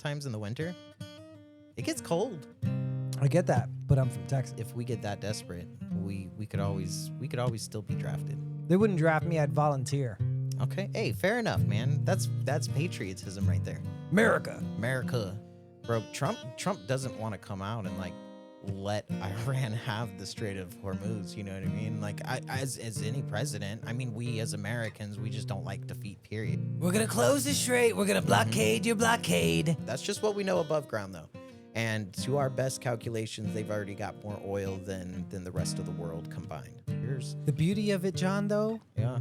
sometimes in the winter, it gets cold. I get that, but I'm from Texas. If we get that desperate, we could always still be drafted. They wouldn't draft me, I'd volunteer. Okay, hey, fair enough, man. That's patriotism right there. America, bro. Trump doesn't want to come out and like let Iran have the Strait of Hormuz. You know what I mean? Like, as any president, I mean, we as Americans, we just don't like defeat. Period. We're gonna close the strait. We're gonna blockade your blockade. That's just what we know above ground, though. And to our best calculations, they've already got more oil than the rest of the world combined. Here's The beauty of it, John, though, yeah.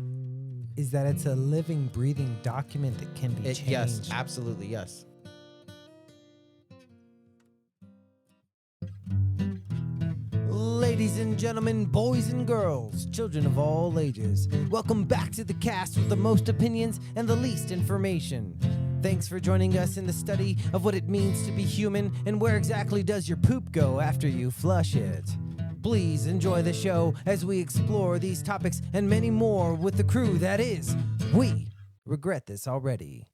is that it's a living, breathing document that can be changed. Yes, absolutely, yes. Ladies and gentlemen, boys and girls, children of all ages, welcome back to the cast with the most opinions and the least information. Thanks for joining us in the study of what it means to be human and where exactly does your poop go after you flush it. Please enjoy the show as we explore these topics and many more with the crew that is We Regret This Already.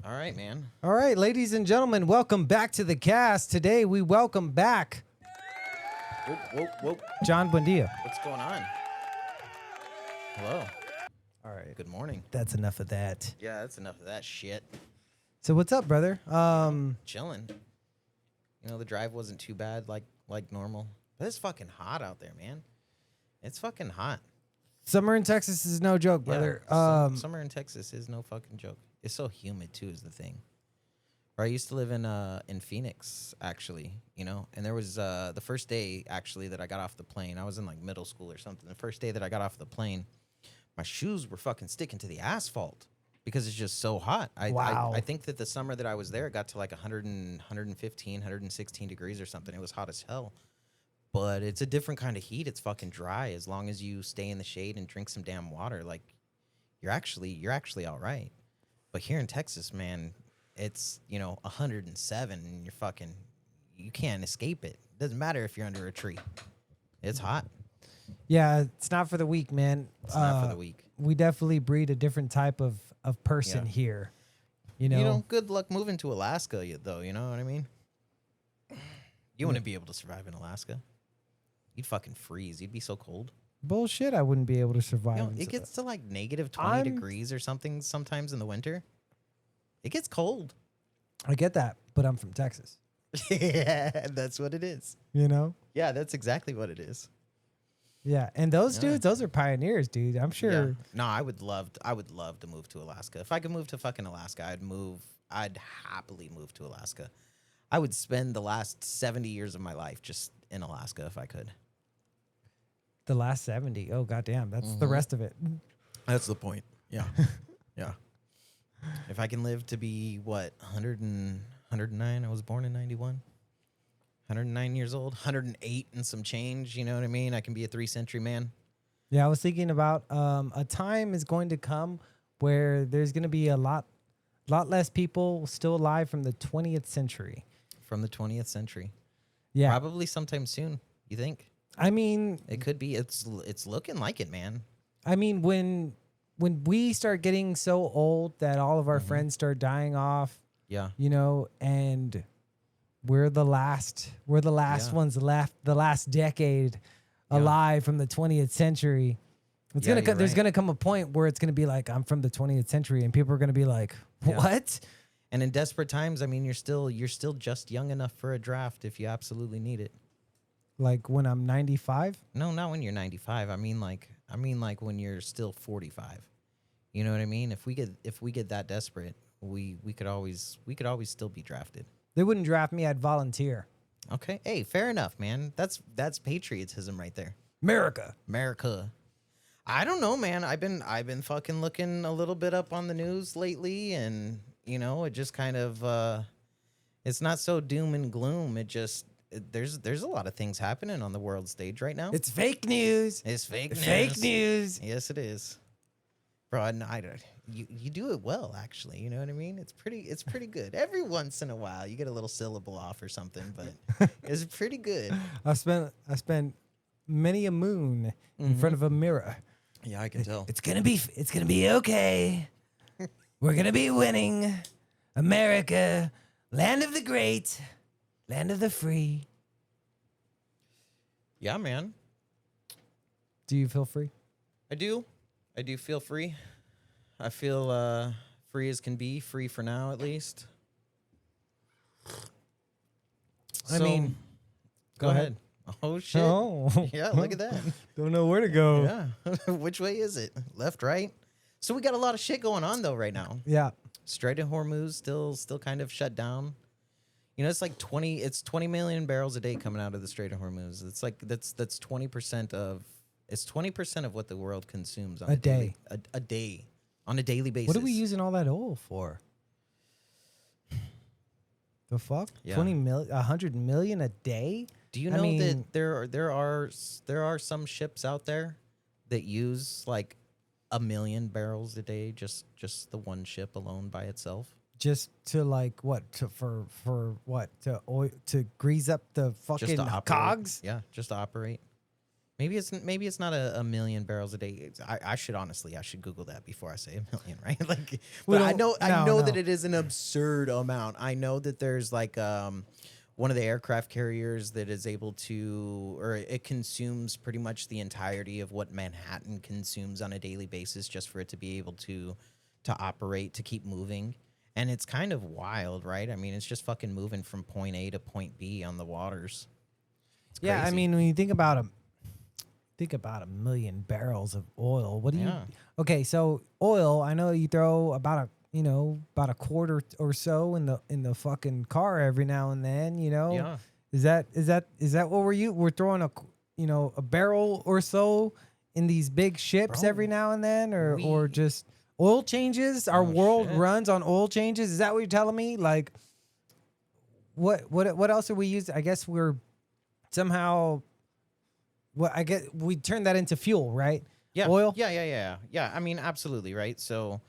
All right, man. All right, ladies and gentlemen, welcome back to the cast. Today we welcome back Whoa. John Buendia. What's going on? Hello. All right, Good morning. that's enough of that. Yeah, that's enough of that shit. So what's up, brother? Chilling. You know, the drive wasn't too bad like normal. But it's fucking hot out there, man. It's fucking hot. Summer in Texas is no joke, brother. Yeah, summer in Texas is no fucking joke. It's so humid too, is the thing. Or I used to live in Phoenix, actually, you know, and there was the first day actually that I got off the plane. I was in like middle school or something. The first day that I got off the plane, my shoes were fucking sticking to the asphalt because it's just so hot. Wow. I think that the summer that I was there, it got to like 115, 116 degrees or something. It was hot as hell. But it's a different kind of heat. It's fucking dry. As long as you stay in the shade and drink some damn water, like you're actually all right. But here in Texas, man, it's, 107 and you can't escape it. Doesn't matter if you're under a tree. It's hot. Yeah, it's not for the weak, man. It's not for the weak. We definitely breed a different type of person here. You know? Good luck moving to Alaska, though. You know what I mean? You wouldn't be able to survive in Alaska. You'd fucking freeze. You'd be so cold. Bullshit, I wouldn't be able to survive. It gets to like negative 20 degrees or something sometimes in the winter. It gets cold. I get that, but I'm from Texas. Yeah, that's what it is. You know? Yeah, that's exactly what it is. Yeah, and those dudes, those are pioneers, dude. I'm sure. Yeah. No, I would love to move to Alaska. If I could move to fucking Alaska, I'd happily move to Alaska. I would spend the last 70 years of my life just in Alaska if I could. The last 70. Oh, goddamn. That's the rest of it. That's the point. Yeah. Yeah. If I can live to be, 109? I was born in 91. 109 years old, 108 and some change. You know what I mean? I can be a 3-century man. Yeah, I was thinking about a time is going to come where there's going to be a lot less people still alive from the 20th century. From the 20th century. Yeah. Probably sometime soon, you think? I mean, it could be. It's looking like it, man. I mean, when we start getting so old that all of our friends start dying off, and we're the last ones left, the last decade alive from the 20th century. There's gonna come a point where it's gonna be like, I'm from the 20th century, and people are gonna be like, what? And in desperate times, I mean, you're still just young enough for a draft if you absolutely need it. Like when I'm 95? No, not when you're 95. I mean like when you're still 45. You know what I mean? If we get that desperate, we could always still be drafted. They wouldn't draft me, I'd volunteer. Okay. Hey, fair enough, man. That's patriotism right there. America. I don't know, man. I've been fucking looking a little bit up on the news lately, and it just kind of it's not so doom and gloom. There's a lot of things happening on the world stage right now. It's fake news. It's fake news. Fake news. Yes, it is. Bro, you do it well, actually. You know what I mean? It's pretty good. Every once in a while, you get a little syllable off or something, but it's pretty good. I spent many a moon in front of a mirror. Yeah, I can tell. It's gonna be okay. We're gonna be winning. America, land of the great, land of the free. Yeah, man. Do you feel free? I do. I do feel free. I feel free as can be, free for now at least. I mean, go ahead. Oh shit. Oh. Yeah, look at that. Don't know where to go. Yeah. Which way is it? Left, right? So we got a lot of shit going on though right now. Yeah. Strait of Hormuz still kind of shut down. You know, it's like 20 million barrels a day coming out of the Strait of Hormuz. It's like that's 20% of it's 20% of what the world consumes on A daily, day. a day on a daily basis. What are we using all that oil for? The fuck? Yeah. 100 million a day? Do you I know mean- that there are some ships out there that use like 1 million barrels a day, just the one ship alone by itself? Just to like what? For what? To grease up the Just fucking to operate. cogs? Yeah, just to operate. Maybe it's not a 1 million barrels a day. I should Google that before I say 1 million, right? Like, We but I don't- know no. that it is an absurd amount. I know that there's like one of the aircraft carriers that is able to, or it consumes pretty much the entirety of what Manhattan consumes on a daily basis just for it to be able to operate, to keep moving. And it's kind of wild, right? I mean, it's just fucking moving from point A to point B on the waters. It's Yeah, I crazy. mean, when you think about 1 million barrels of oil. What do you? Yeah. Okay, so oil. I know you throw about a quarter or so in the fucking car every now and then. You know. Yeah. Is that what we're throwing a barrel or so in these big ships Bro, every now and then, or we- just oil changes? Our Oh, world shit. runs on oil changes. Is that what you're telling me? Like, what else are we using? I guess we're somehow. Well, I guess we turn that into fuel, right? Yeah. Oil. Yeah. I mean, absolutely, right? So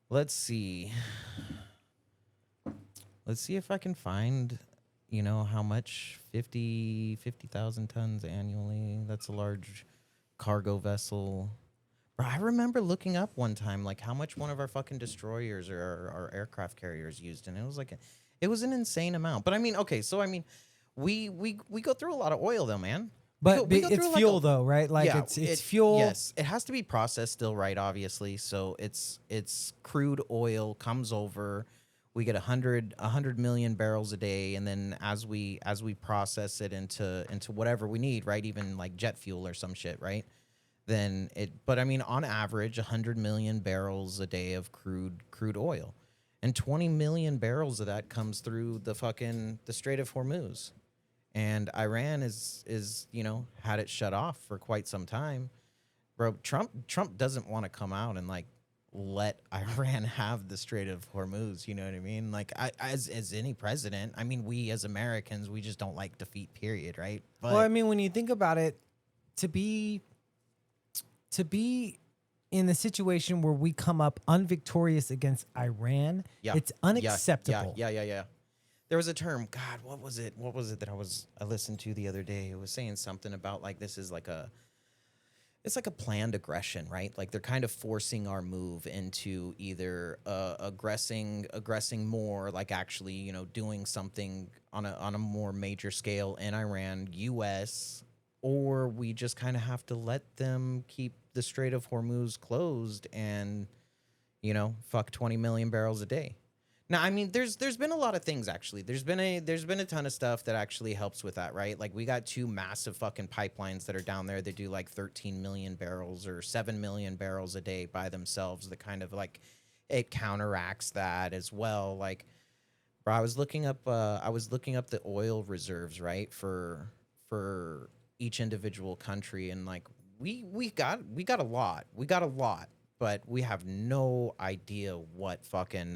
let's see. Let's see if I can find, how much 50,000 tons annually. That's a large cargo vessel. Bro, I remember looking up one time like how much one of our fucking destroyers or our aircraft carriers used, and it was like it was an insane amount. But I mean, okay, so I mean, we go through a lot of oil though, man. But We go it's through, like, fuel though, right? Like yeah, it's fuel. Yes, it has to be processed still, right? Obviously, so it's crude oil comes over. We get 100 million barrels a day, and then as we process it into whatever we need, right? Even like jet fuel or some shit, right? Then it. But I mean, on average, 100 million barrels a day of crude oil, and 20 million barrels of that comes through the Strait of Hormuz. And Iran is had it shut off for quite some time. Bro, Trump doesn't want to come out and like let Iran have the Strait of Hormuz, you know what I mean? Like as any president, I mean, we as Americans, we just don't like defeat, period, right? But Well, I mean, when you think about it, to be in the situation where we come up unvictorious against Iran, yeah, it's unacceptable. Yeah. There was a term, God, what was it that I listened to the other day? It was saying something about like this is like it's like a planned aggression, right? Like they're kind of forcing our move into either aggressing more, like actually, doing something on a more major scale in Iran, US, or we just kind of have to let them keep the Strait of Hormuz closed and, fuck 20 million barrels a day. Now, I mean, there's been a lot of things actually. There's been a ton of stuff that actually helps with that, right? Like we got 2 massive fucking pipelines that are down there that do like 13 million barrels or 7 million barrels a day by themselves. That kind of like it counteracts that as well. Like, bro, I was looking up the oil reserves, right, for each individual country, and like we got a lot, but we have no idea what fucking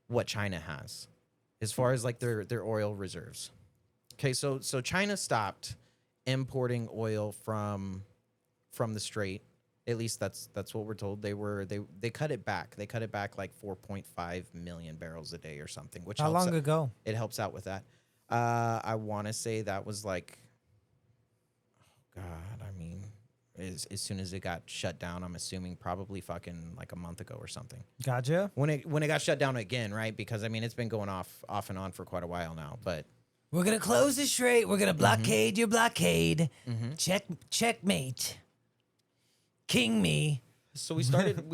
what China has as far as like their oil reserves. Okay, so China stopped importing oil from the strait. At least that's what we're told. They cut it back. They cut it back like 4.5 million barrels a day or something, which How helps long ago? it helps out with that. I want to say that was like, oh God, I mean, as soon as it got shut down. I'm assuming probably fucking like a month ago or something. Gotcha. When it got shut down again, right? Because I mean it's been going off and on for quite a while now. But We're gonna close the strait. We're gonna blockade your blockade. Checkmate. King me. so we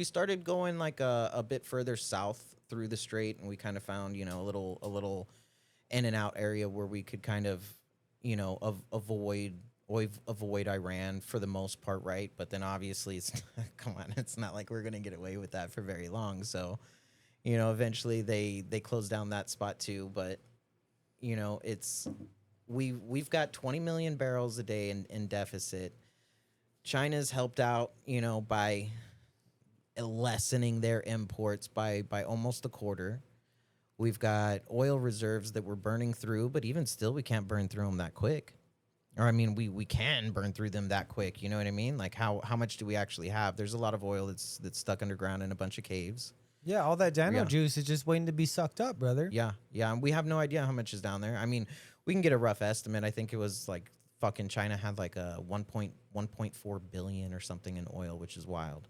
started going like a bit further south through the strait, and we kind of found a little in and out area where we could kind of avoid Iran for the most part, right? But then obviously it's come on, it's not like we're gonna get away with that for very long. So eventually they closed down that spot too. But it's we've got 20 million barrels a day in deficit. China's helped out by lessening their imports by almost a quarter. We've got oil reserves that we're burning through, but even still, we can't burn through them that quick. Or I mean, we can burn through them that quick. You know what I mean? Like how much do we actually have? There's a lot of oil that's stuck underground in a bunch of caves. Yeah, all that dino juice is just waiting to be sucked up, brother. Yeah, and we have no idea how much is down there. I mean, we can get a rough estimate. I think it was like fucking China had like a 1.4 billion or something in oil, which is wild.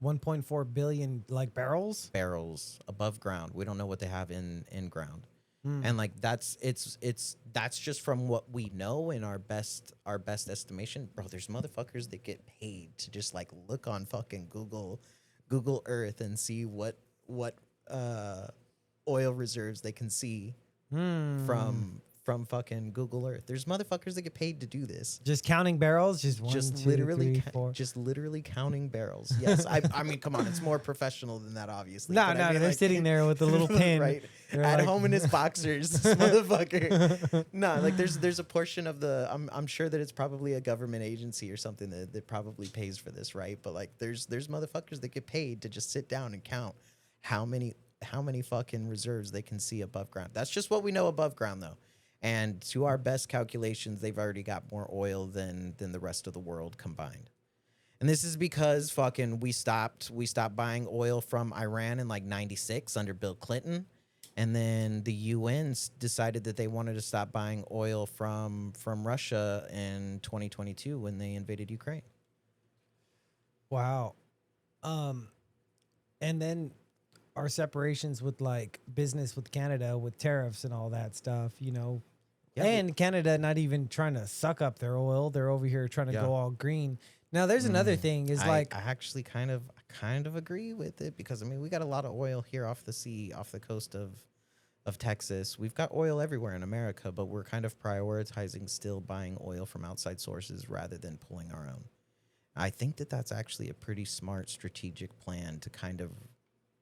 1.4 billion like barrels above ground. We don't know what they have in ground. And like that's just from what we know in our best estimation. Bro, there's motherfuckers that get paid to just like look on fucking Google Earth and see what oil reserves they can see from fucking Google Earth. There's motherfuckers that get paid to do this. Just counting barrels, just one, Just two, literally, three, four. just literally counting barrels. Yes, I mean, come on, it's more professional than that, obviously. No, But I mean, they're like, sitting there with a little pin, right? They're At like- home in his boxers, this motherfucker. No, like there's a portion of the. I'm sure that it's probably a government agency or something that probably pays for this, right? But like, there's motherfuckers that get paid to just sit down and count how many fucking reserves they can see above ground. That's just what we know above ground, though. And to our best calculations, they've already got more oil than the rest of the world combined. And this is because fucking we stopped buying oil from Iran in like 96 under Bill Clinton. And then the UN decided that they wanted to stop buying oil from Russia in 2022 when they invaded Ukraine. Wow. And then our separations with like business with Canada with tariffs and all that stuff, Yeah, and Canada not even trying to suck up their oil. They're over here trying to go all green. Now there's another thing is I actually kind of agree with it because I mean we got a lot of oil here off the coast of Texas. We've got oil everywhere in America, but we're kind of prioritizing still buying oil from outside sources rather than pulling our own. I think that that's actually a pretty smart strategic plan to kind of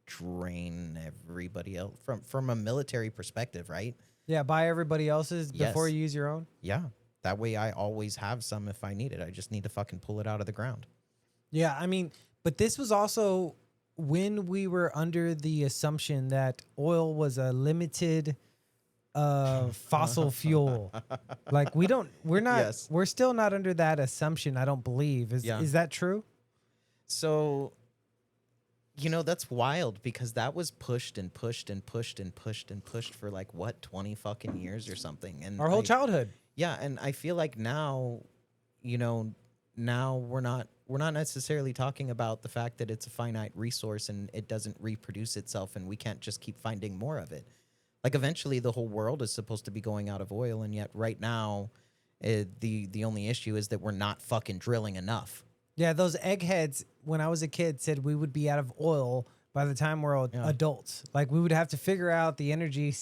drain everybody else from a military perspective, right? Yeah, buy everybody else's before Yes. you use your own. Yeah. That way I always have some if I need it. I just need to fucking pull it out of the ground. Yeah, I mean, but this was also when we were under the assumption that oil was a limited fossil fuel. Like Yes. we're still not under that assumption, I don't believe. Is that true? So, that's wild because that was pushed and pushed and pushed and pushed and pushed for like what 20 fucking years or something. And Our whole childhood. Yeah, and I feel like now, now we're not necessarily talking about the fact that it's a finite resource and it doesn't reproduce itself and we can't just keep finding more of it. Like eventually the whole world is supposed to be going out of oil, and yet right now the only issue is that we're not fucking drilling enough. Yeah, those eggheads when I was a kid said we would be out of oil by the time we're adults. Like we would have to figure out the energy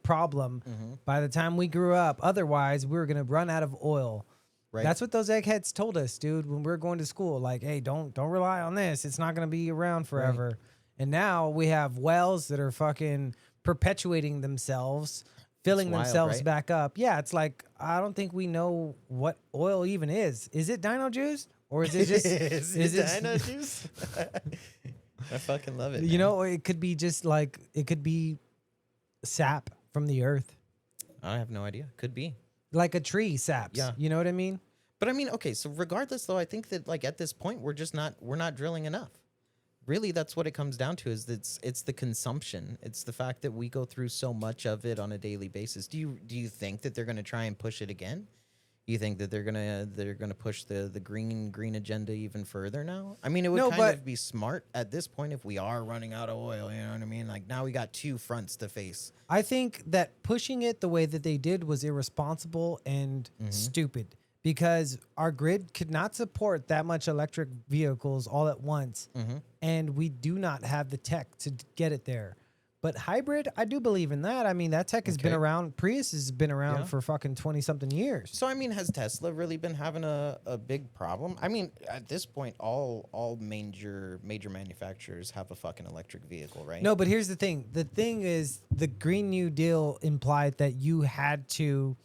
problem by the time we grew up. Otherwise, we were going to run out of oil. Right. That's what those eggheads told us, dude, when we were going to school. Like, hey, don't rely on this. It's not going to be around forever. Right. And now we have wells that are fucking perpetuating themselves, filling themselves back up. Yeah, it's like, I don't think we know what oil even is. Is it dino juice? Or is it just is it dino juice? I fucking love it. It could be just like it could be sap from the earth. I have no idea. Could be. Like a tree saps. Yeah. You know what I mean? But I mean, okay, so regardless though, I think that like at this point we're not drilling enough. Really, that's what it comes down to is it's the consumption. It's the fact that we go through so much of it on a daily basis. Do you think that they're going to try and push it again? You think that they're gonna push the green agenda even further now? I mean, it would No, kind but of be smart at this point if we are running out of oil. You know what I mean? Like now we got two fronts to face. I think that pushing it the way that they did was irresponsible and stupid because our grid could not support that much electric vehicles all at once. And we do not have the tech to get it there. But hybrid, I do believe in that. I mean, that tech has been Okay. around. Prius has been around Yeah. for fucking 20 something years. So I mean, has Tesla really been having a big problem? I mean, at this point, all major manufacturers have a fucking electric vehicle, right? No, but here's the thing. The thing is, the Green New Deal implied that you had to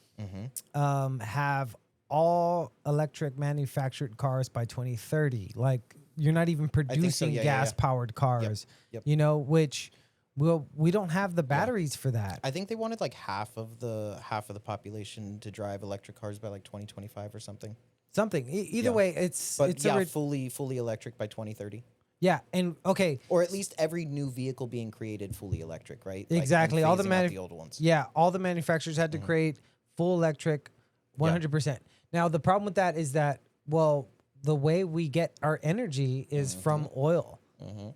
have all electric manufactured cars by 2030. Like, you're not even producing yeah, gas-powered cars, Yep. you know, which we don't have the batteries for that. I think they wanted like half of the population to drive electric cars by like 2025 or something. Something. Either Yeah. way, it's But it's yeah, fully electric by 2030. yeah, and okay, Or at least every new vehicle being created fully electric, right? exactly. Like, All and the phasing out the old ones. Yeah, all the manufacturers had to create full electric 100%. Now, the problem with that is that, well, the way we get our energy is from oil,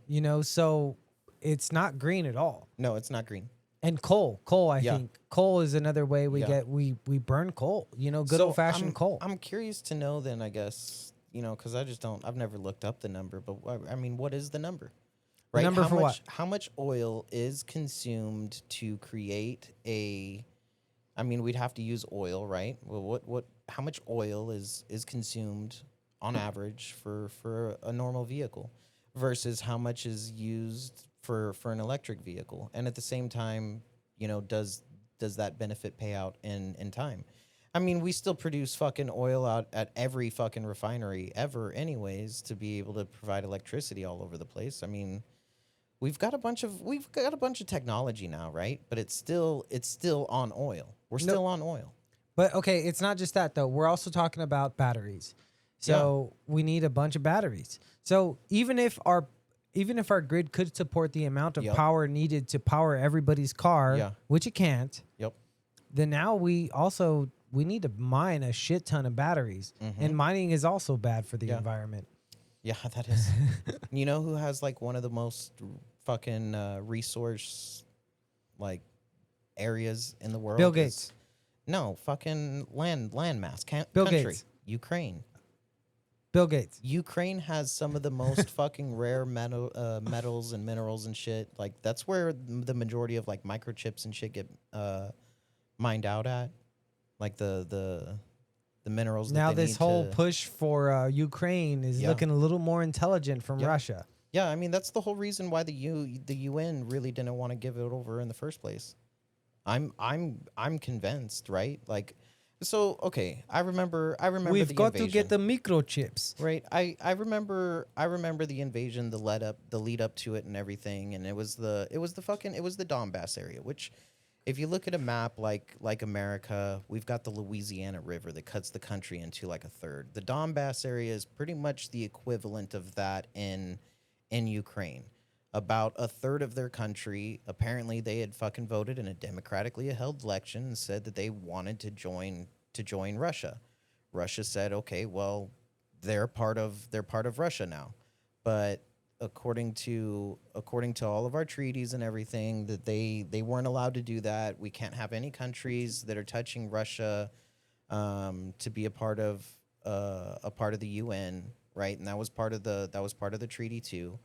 you know, so it's not green at all. No, it's not green. And coal, I Yeah. think coal is another way we Yeah. get, we burn coal, you know, good So old fashioned coal. I'm curious to know then, I guess, you know, because I've never looked up the number, but I mean, what is the number? Right? number for what? How much oil is consumed to create I mean, we'd have to use oil, right? Well, how much oil is consumed on average for a normal vehicle versus how much is used for an electric vehicle? And at the same time, you know, does that benefit pay out in time? I mean, we still produce fucking oil out at every fucking refinery ever anyways to be able to provide electricity all over the place. I mean, we've got a bunch of technology now, right? But it's still on oil. We're still on oil. But okay, it's not just that though. We're also talking about batteries. So we need a bunch of batteries. So even if our grid could support the amount of Yep. power needed to power everybody's car, Yeah. which it can't, Yep. then now we need to mine a shit ton of batteries. And mining is also bad for the Yeah. environment. Yeah, that is. You know who has like one of the most fucking resource like areas in the world? Bill Gates. No, fucking land mass. Bill Country. Gates. Ukraine. Bill Gates. Ukraine has some of the most fucking rare metals and minerals and shit. Like that's where the majority of like microchips and shit get mined out at. Like the minerals. Now that they this need whole to, push for Ukraine is Yeah. looking a little more intelligent from Yeah. Russia. Yeah, I mean that's the whole reason why the UN really didn't want to give it over in the first place. I'm convinced, right? Like, so okay, I remember We've the got invasion, to get the microchips. right. I remember the invasion, the lead up to it, and everything, and it was the Donbass area, which. If you look at a map like America, we've got the Louisiana River that cuts the country into like a third. The Donbass area is pretty much the equivalent of that in Ukraine. About a third of their country, apparently they had fucking voted in a democratically held election and said that they wanted to join Russia. Russia said, "Okay, well, they're part of Russia now." But according to all of our treaties and everything, that they weren't allowed to do that. We can't have any countries that are touching Russia to be a part of the UN, right? And that was part of the treaty too.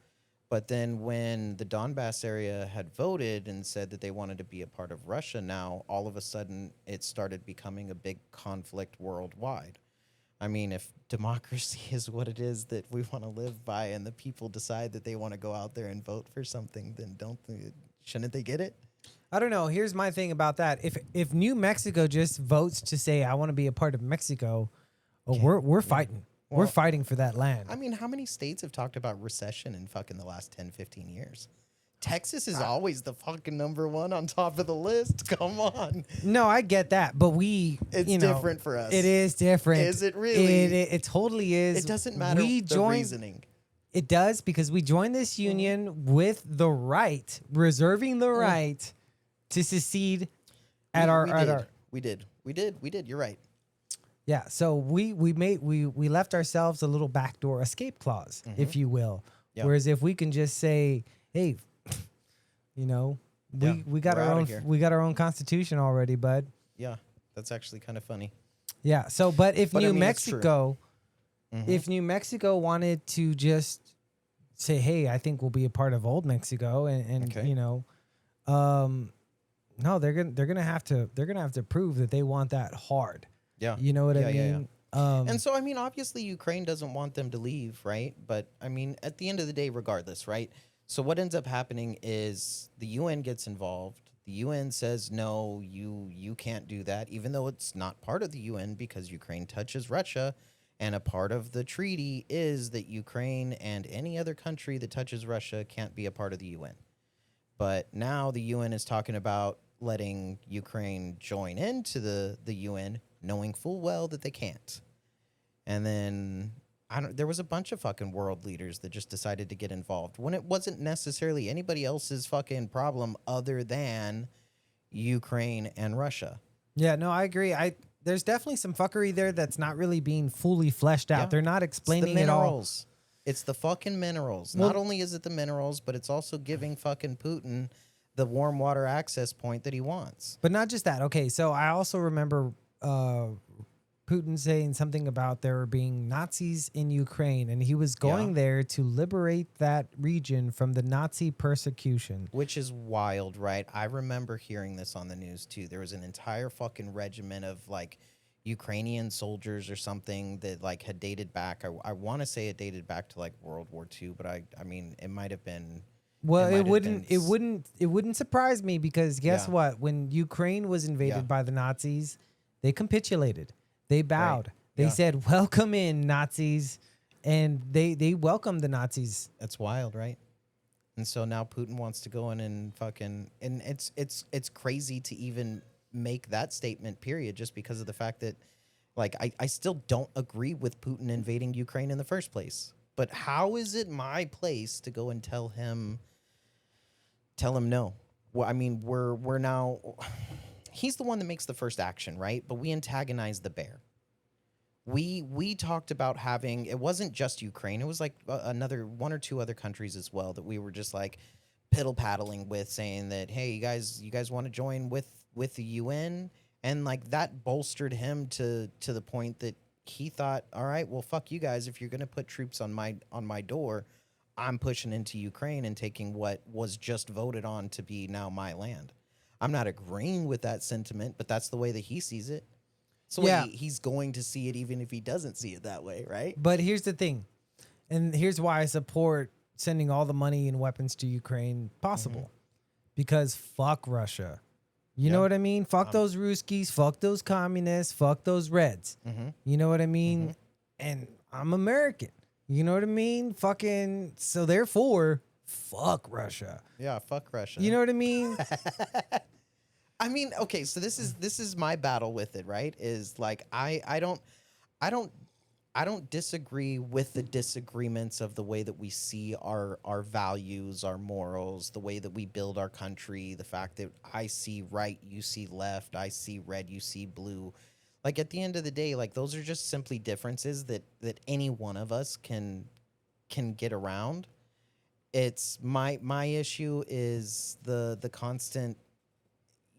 But then when the Donbass area had voted and said that they wanted to be a part of Russia now, all of a sudden it started becoming a big conflict worldwide. I mean, if democracy is what it is that we want to live by, and the people decide that they want to go out there and vote for something, then shouldn't they get it? I don't know. Here's my thing about that. If New Mexico just votes to say I want to be a part of Mexico, we're fighting. We're Well, fighting for that land. I mean, how many states have talked about recession in fucking the last 10, 15 years? Texas is always the fucking number one on top of the list. Come on. No, I get that, but It's different for us. It is different. Is it really? It totally is. It doesn't matter the reasoning. It does because we joined this union with the right, reserving the right to secede at our. We did. You're right. Yeah, so we left ourselves a little backdoor escape clause, if you will. Yeah. Whereas if we can just say, "Hey, you know, Yeah, we got we're our outta own here. we got our own constitution already, bud." Yeah, that's actually kind of funny. Yeah. So, but if But I New mean, it's true. Mexico, Mhm. if New Mexico wanted to just say, "Hey, I think we'll be a part of Old Mexico," and Okay. you know, no, they're gonna have to prove that they want that hard. Yeah. You know what I Yeah, yeah, yeah. mean? And so, I mean, obviously, Ukraine doesn't want them to leave, right? But I mean, at the end of the day, regardless, right? So, what ends up happening is the UN gets involved. The UN says, no, you can't do that, even though it's not part of the UN because Ukraine touches Russia. And a part of the treaty is that Ukraine and any other country that touches Russia can't be a part of the UN. But now the UN is talking about letting Ukraine join into the UN, knowing full well that they can't. And then there was a bunch of fucking world leaders that just decided to get involved when it wasn't necessarily anybody else's fucking problem other than Ukraine and Russia. Yeah, no, I agree. There's definitely some fuckery there that's not really being fully fleshed out. Yeah. They're not It's the explaining it all. minerals. It's the fucking minerals. Well- Not only is it the minerals, but it's also giving fucking Putin the warm water access point that he wants. But not just that. Okay, so I also remember Putin saying something about there being Nazis in Ukraine, and he was going Yeah. there to liberate that region from the Nazi persecution. Which is wild, right? I remember hearing this on the news too. There was an entire fucking regiment of like Ukrainian soldiers or something that like had dated back. I want to say it dated back to like World War II, but I mean it might have been. Well, might it have wouldn't been it wouldn't surprise me because guess Yeah. what? When Ukraine was invaded Yeah. by the Nazis, they capitulated. They bowed. They Yeah. said, "Welcome in, Nazis," and they welcomed the Nazis. That's wild, right? And so now Putin wants to go in and fucking and it's crazy to even make that statement, period, just because of the fact that like I still don't agree with Putin invading Ukraine in the first place. But how is it my place to go and tell him no? Well, I mean, we're now he's the one that makes the first action, right? But we antagonize the bear. We talked about having it wasn't just Ukraine, it was like another one or two other countries as well that we were just like piddle paddling with, saying that hey, you guys want to join with the UN, and like that bolstered him to the point that he thought, all right, well fuck you guys, if you're gonna put troops on my door, I'm pushing into Ukraine and taking what was just voted on to be now my land. I'm not agreeing with that sentiment, but that's the way that he sees it. So Yeah. he's going to see it even if he doesn't see it that way, right? But here's the thing, and here's why I support sending all the money and weapons to Ukraine possible, because fuck Russia. You know Yeah. what I mean? Fuck those Ruskies, fuck those communists, fuck those Reds. You know what I mean? And I'm American. You know what I mean? Fucking, so therefore, fuck Russia. Yeah, fuck Russia. You know what I mean? I mean, okay, so this is my battle with it, right? Is like I don't disagree with the disagreements of the way that we see our values, our morals, the way that we build our country, the fact that I see right, you see left, I see red, you see blue. Like at the end of the day, like those are just simply differences that any one of us can get around. It's my issue is the constant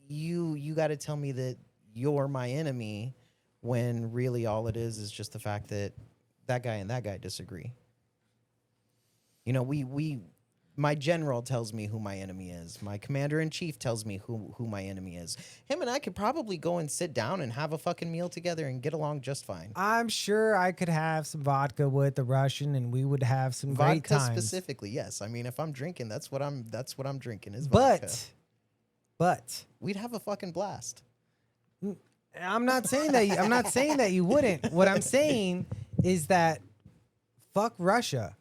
you got to tell me that you're my enemy when really all it is just the fact that that guy and that guy disagree. You know, my general tells me who my enemy is. My commander in chief tells me who my enemy is. Him and I could probably go and sit down and have a fucking meal together and get along just fine. I'm sure I could have some vodka with the Russian, and we would have some great Vodka times. specifically, yes. I mean, if I'm drinking, that's what I'm drinking is vodka. But We'd have a fucking blast. I'm not saying that I'm not saying that you wouldn't. What I'm saying is that fuck Russia.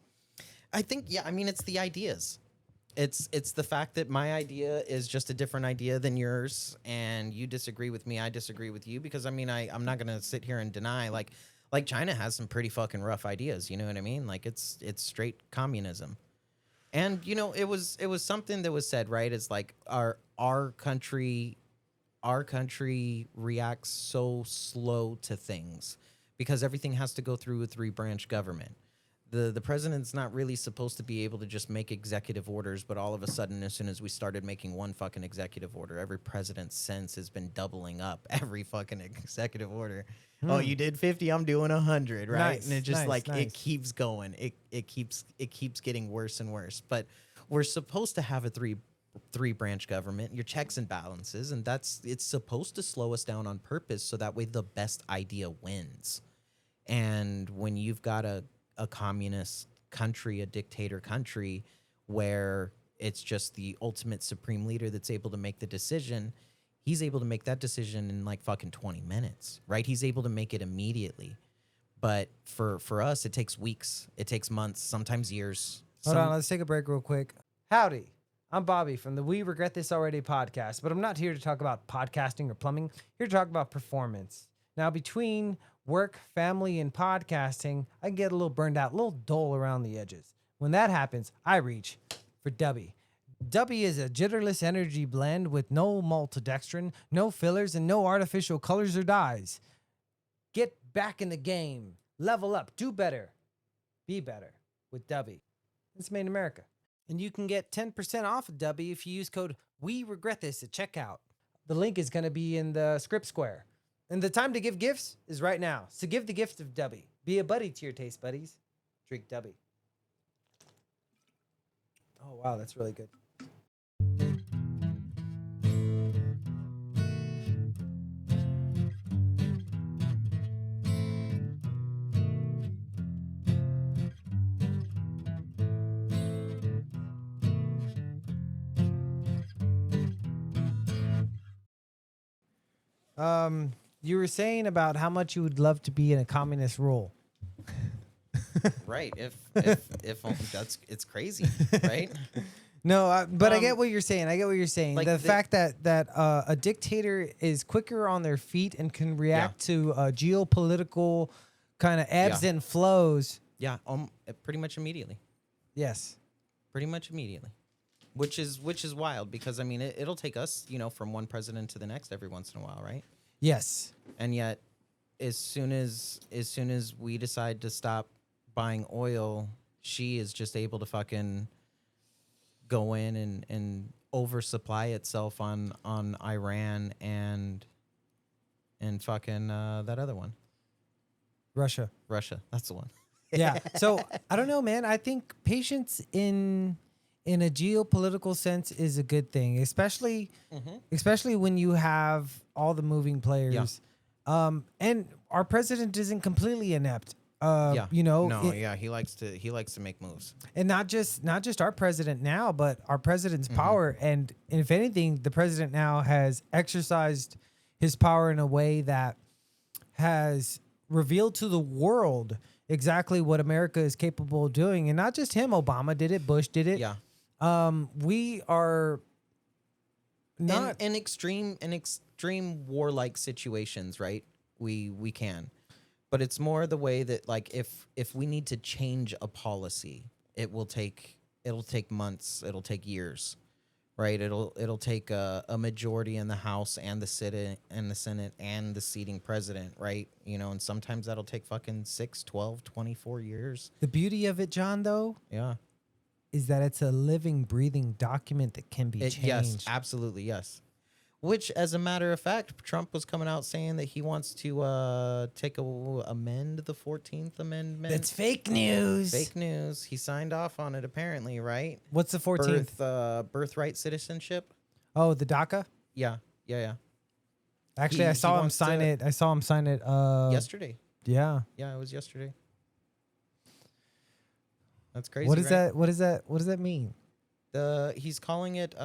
I think, yeah, I mean, it's the ideas. It's the fact that my idea is just a different idea than yours, and you disagree with me, I disagree with you, because I mean, I'm not gonna sit here and deny like China has some pretty fucking rough ideas, you know what I mean? Like it's straight communism. And you know, it was something that was said, right? It's like our country, our country reacts so slow to things because everything has to go through a three-branch government. The president's not really supposed to be able to just make executive orders, but all of a sudden, as soon as we started making one fucking executive order, every president since has been doubling up every fucking executive order. Oh, you did 50, I'm doing 100, right? Nice, And it just nice, nice. it keeps going. It keeps getting worse and worse. But we're supposed to have a three branch government, your checks and balances, and it's supposed to slow us down on purpose so that way the best idea wins. And when you've got a communist country, a dictator country, where it's just the ultimate supreme leader that's able to make the decision, he's able to make that decision in like fucking 20 minutes, right? He's able to make it immediately. But for us, it takes weeks, it takes months, sometimes years. Hold on, let's take a break real quick. Howdy. I'm Bobby from the We Regret This Already podcast, but I'm not here to talk about podcasting or plumbing. I'm here to talk about performance. Now, between work, family, and podcasting, I can get a little burned out, a little dull around the edges. When that happens, I reach for W. W is a jitterless energy blend with no maltodextrin, no fillers, and no artificial colors or dyes. Get back in the game. Level up. Do better. Be better with W. It's made in America. And you can get 10% off of W if you use code WeRegretThis at checkout. The link is going to be in the script square. And the time to give gifts is right now. So give the gift of W. Be a buddy to your taste buddies. Drink W. Oh, wow, that's really good. You were saying about how much you would love to be in a communist role. Right. If that's, it's crazy, right? No, but I get what you're saying. Like the fact that a dictator is quicker on their feet and can react to geopolitical kind of ebbs and flows. Yeah, pretty much immediately. Yes. Pretty much immediately. Which is wild because I mean it'll take us, from one president to the next every once in a while, right? Yes. And yet as soon as we decide to stop buying oil, she is just able to fucking go in and oversupply itself on Iran and fucking that other one. Russia. That's the one. Yeah. So I don't know, man. I think patience in a geopolitical sense is a good thing, especially when you have all the moving players. Yeah. And our president isn't completely inept. He likes to make moves. And not just our president now, but our president's power. And if anything, the president now has exercised his power in a way that has revealed to the world exactly what America is capable of doing. And not just him, Obama did it, Bush did it. Yeah. We are not in extreme warlike situations, right? We can. But it's more the way that like if we need to change a policy, it'll take months, it'll take years, right? It'll take a majority in the House and the Senate and the seating president, right? And sometimes that'll take fucking 6, 12, 24 years. The beauty of it, John, though, is that it's a living, breathing document that can be changed. Yes, absolutely, yes. Which, as a matter of fact, Trump was coming out saying that he wants to amend the 14th Amendment. That's fake news. Fake news. He signed off on it, apparently, right? What's the 14th? Birthright citizenship. Oh, the DACA? Yeah. Actually, I saw him sign it. Yesterday. Yeah. Yeah, it was yesterday. That's crazy. What is right? that? What does that mean? He's calling it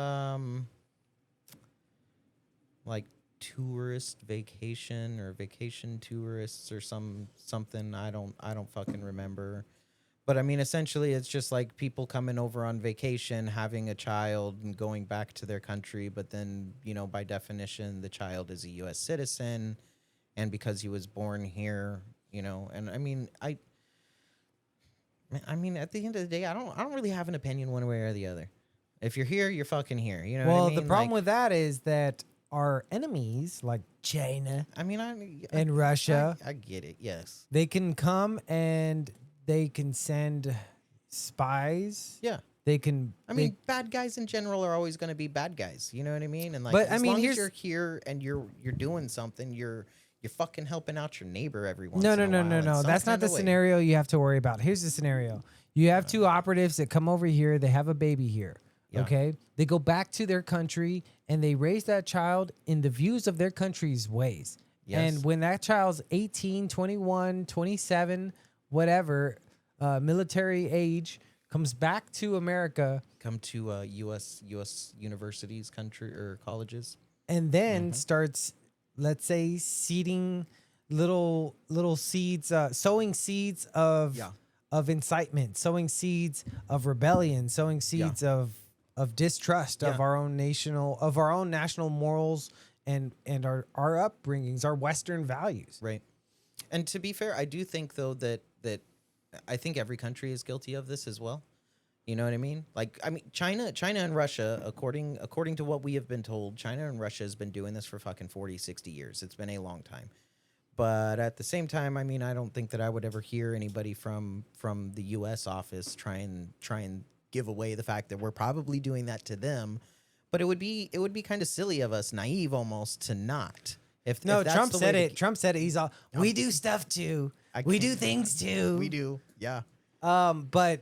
like tourist vacation or vacation tourists or something. I don't fucking remember. But I mean, essentially it's just like people coming over on vacation, having a child and going back to their country. But then, by definition, the child is a U.S. citizen. And because he was born here, and I mean, at the end of the day, I don't really have an opinion one way or the other. If you're here, you're fucking here. You know what I mean? Well, the problem with that is that our enemies like China I mean, and Russia, I get it. Yes. they can come and they can send spies. Yeah. They can. I mean, bad guys in general are always going to be bad guys. You know what I mean? And like, But, I as mean, long as here's- you're here and you're doing something, you're fucking helping out your neighbor every once No, in no, a no, while. no, in no. some That's not kinda the way. scenario you have to worry about. Here's the scenario. You have two operatives that come over here. They have a baby here. Yeah. Okay. They go back to their country and they raise that child in the views of their country's ways. Yes. And when that child's 18, 21, 27, whatever, military age, comes back to America Come to U.S. universities, country or colleges. and then starts, let's say, seeding little seeds, sowing seeds of Yeah. incitement, sowing seeds of rebellion, sowing seeds of distrust of Yeah. our own national morals and our upbringings, our Western values. Right. And to be fair, I do think though that I think every country is guilty of this as well. You know what I mean? Like, I mean, China and Russia, according to what we have been told, China and Russia has been doing this for fucking 40, 60 years. It's been a long time. But at the same time, I mean, I don't think that I would ever hear anybody from the U.S. office try and give away the fact that we're probably doing that to them. But it would be kind of silly of us, naive almost, to not. If No, that's Trump the said way it. Trump said it. He's all, we do stuff too. We do things too. We do, yeah. But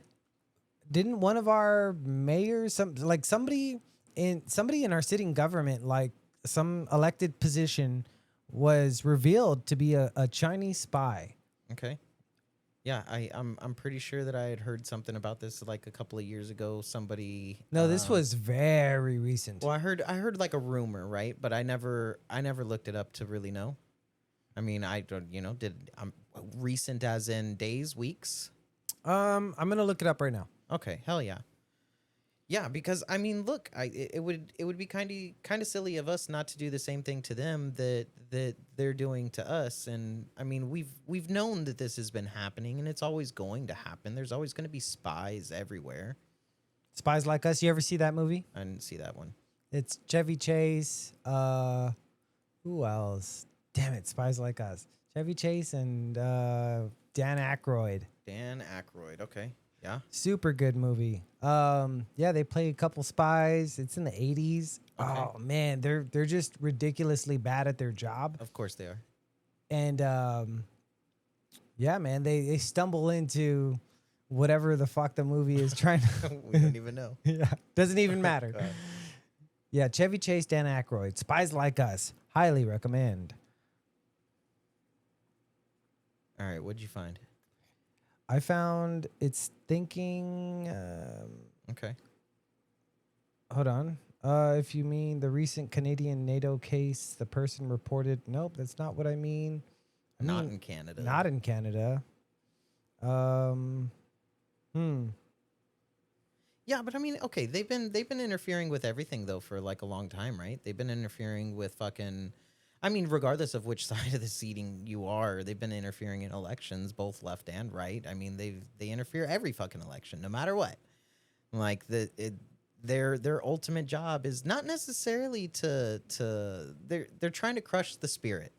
didn't one of our mayors, somebody in our sitting government, like some elected position, was revealed to be a Chinese spy? Okay. Yeah, I'm pretty sure that I had heard something about this like a couple of years ago. Somebody. No, this was very recent. Well, I heard like a rumor, right? But I never looked it up to really know. I mean, I don't, recent as in days, weeks. I'm gonna look it up right now. Okay, hell yeah. Yeah, because I mean, look, it would be kind of silly of us not to do the same thing to them that they're doing to us. And I mean, we've known that this has been happening, and it's always going to happen. There's always going to be spies everywhere. Spies Like Us. You ever see that movie? I didn't see that one. It's Chevy Chase. Who else? Damn it, Spies Like Us. Chevy Chase and Dan Aykroyd. Dan Aykroyd. Okay. Yeah. Super good movie. Yeah, they play a couple spies. It's in the 80s. Okay. Oh man, they're just ridiculously bad at their job. Of course they are. And yeah, man, they stumble into whatever the fuck the movie is trying to We don't even know. Yeah, doesn't even matter. Yeah, Chevy Chase, Dan Aykroyd, Spies Like Us. Highly recommend. All right. What'd you find? I found it's thinking. Okay. Hold on. If you mean the recent Canadian NATO case, the person reported. Nope, that's not what I mean. Not in Canada. Not in Canada. Yeah, but I mean, okay, they've been interfering with everything though for like a long time, right? They've been interfering with fucking. I mean, regardless of which side of the seating you are, they've been interfering in elections, both left and right. I mean, they interfere every fucking election, no matter what. Like their ultimate job is not necessarily to they're trying to crush the spirit,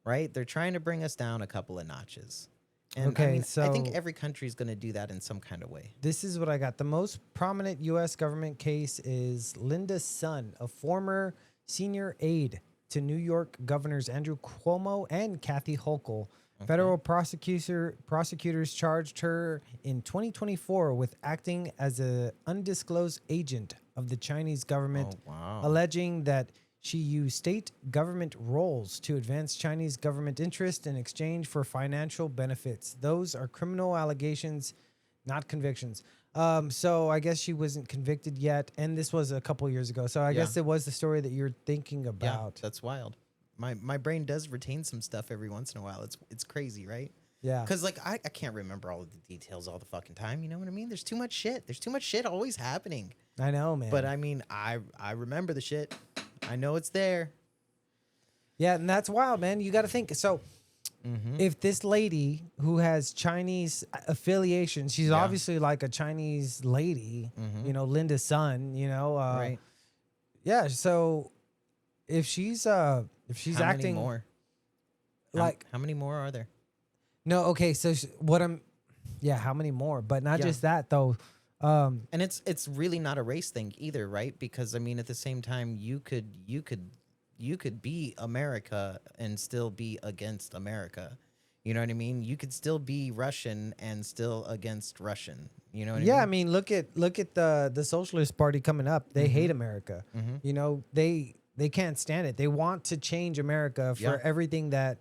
right? They're trying to bring us down a couple of notches. And Okay, I mean, I think so- every country is going to do that in some kind of way. This is what I got. The most prominent U.S. government case is Linda Sun, a former senior aide to New York governors Andrew Cuomo and Kathy Hochul. Federal prosecutors charged her in 2024 with acting as an undisclosed agent of the Chinese government, Oh, wow. alleging that she used state government roles to advance Chinese government interest in exchange for financial benefits. Those are criminal allegations, not convictions. So I guess she wasn't convicted yet, and this was a couple years ago. So I guess it was the story that you're thinking about. Yeah, that's wild. My brain does retain some stuff every once in a while. It's crazy, right? Yeah. Because like I can't remember all of the details all the fucking time. You know what I mean? There's too much shit. There's too much shit always happening. I know, man. But I mean, I remember the shit. I know it's there. Yeah, and that's wild, man. You got to think. So if this lady who has Chinese affiliations, she's obviously like a Chinese lady, you know, Linda Sun, you know. Right. Yeah, so if she's How acting many more? like How many more are there? no, okay, so how many more? But not Yeah. just that though. And it's really not a race thing either, right? Because I mean, at the same time, you could be America and still be against America. You know what I mean? You could still be Russian and still against Russian. You know what Yeah, I I mean, look at the Socialist Party coming up. They hate America. mean? You know, they can't stand it. They want to change America for Yeah. everything that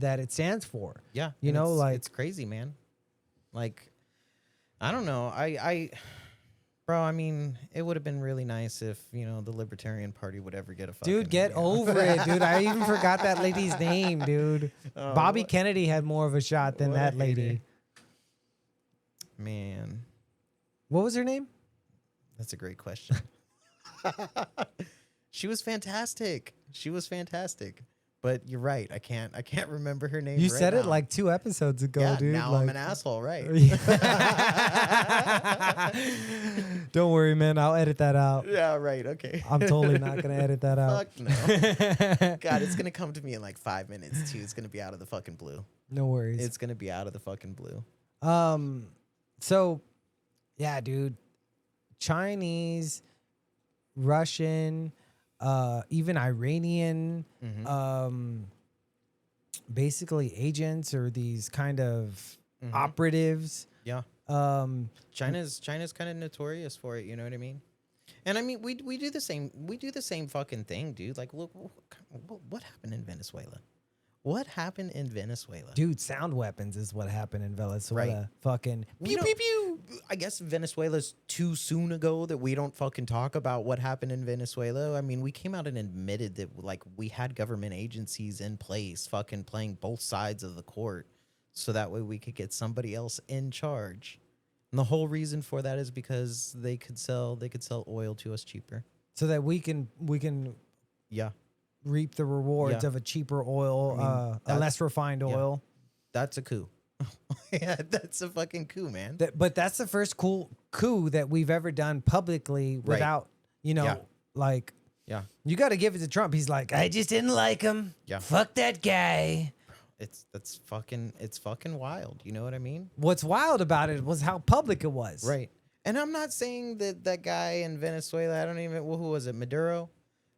it stands for. Yeah. You and know, like it's crazy, man. Like, I don't know. Bro, I mean, it would have been really nice if, the Libertarian Party would ever get a fucking... dude, get over it, dude. I even forgot that lady's name, dude. Oh, Bobby what- Kennedy had more of a shot than what a that lady. hater. Man, What was her name? that's a great question. She was fantastic. But you're right. I can't remember her name. You right said it now. like 2 episodes ago, yeah, dude. now like, I'm an asshole, right? Don't worry, man. I'll edit that out. Yeah, right. Okay. I'm totally not gonna edit that out. Fuck no. God, it's gonna come to me in like 5 minutes too. It's gonna be out of the fucking blue. No worries. It's gonna be out of the fucking blue. So, yeah, dude. Chinese, Russian, even Iranian, basically agents or these kind of operatives. Yeah. China's kind of notorious for it. You know what I mean? And I mean, we do the same. We do the same fucking thing, dude. Like, look, what happened in Venezuela? What happened in Venezuela? Dude, sound weapons is what happened in Venezuela. Right. Fucking Pew, pew, pew. I guess Venezuela's too soon ago that we don't fucking talk about what happened in Venezuela. I mean, we came out and admitted that like we had government agencies in place fucking playing both sides of the court so that way we could get somebody else in charge. And the whole reason for that is because they could sell oil to us cheaper. so that we can Yeah. reap the rewards Yeah. of a cheaper oil, I mean, a that's- less refined yeah. oil. That's a coup. Yeah, that's a fucking coup, man. But that's the first coup that we've ever done publicly without, Yeah. like, Yeah. you got to give it to Trump. He's like, I just didn't like him. Yeah. Fuck that guy. It's fucking wild. You know what I mean? What's wild about it was how public it was. Right. And I'm not saying that guy in Venezuela, I don't even, who was it? Maduro?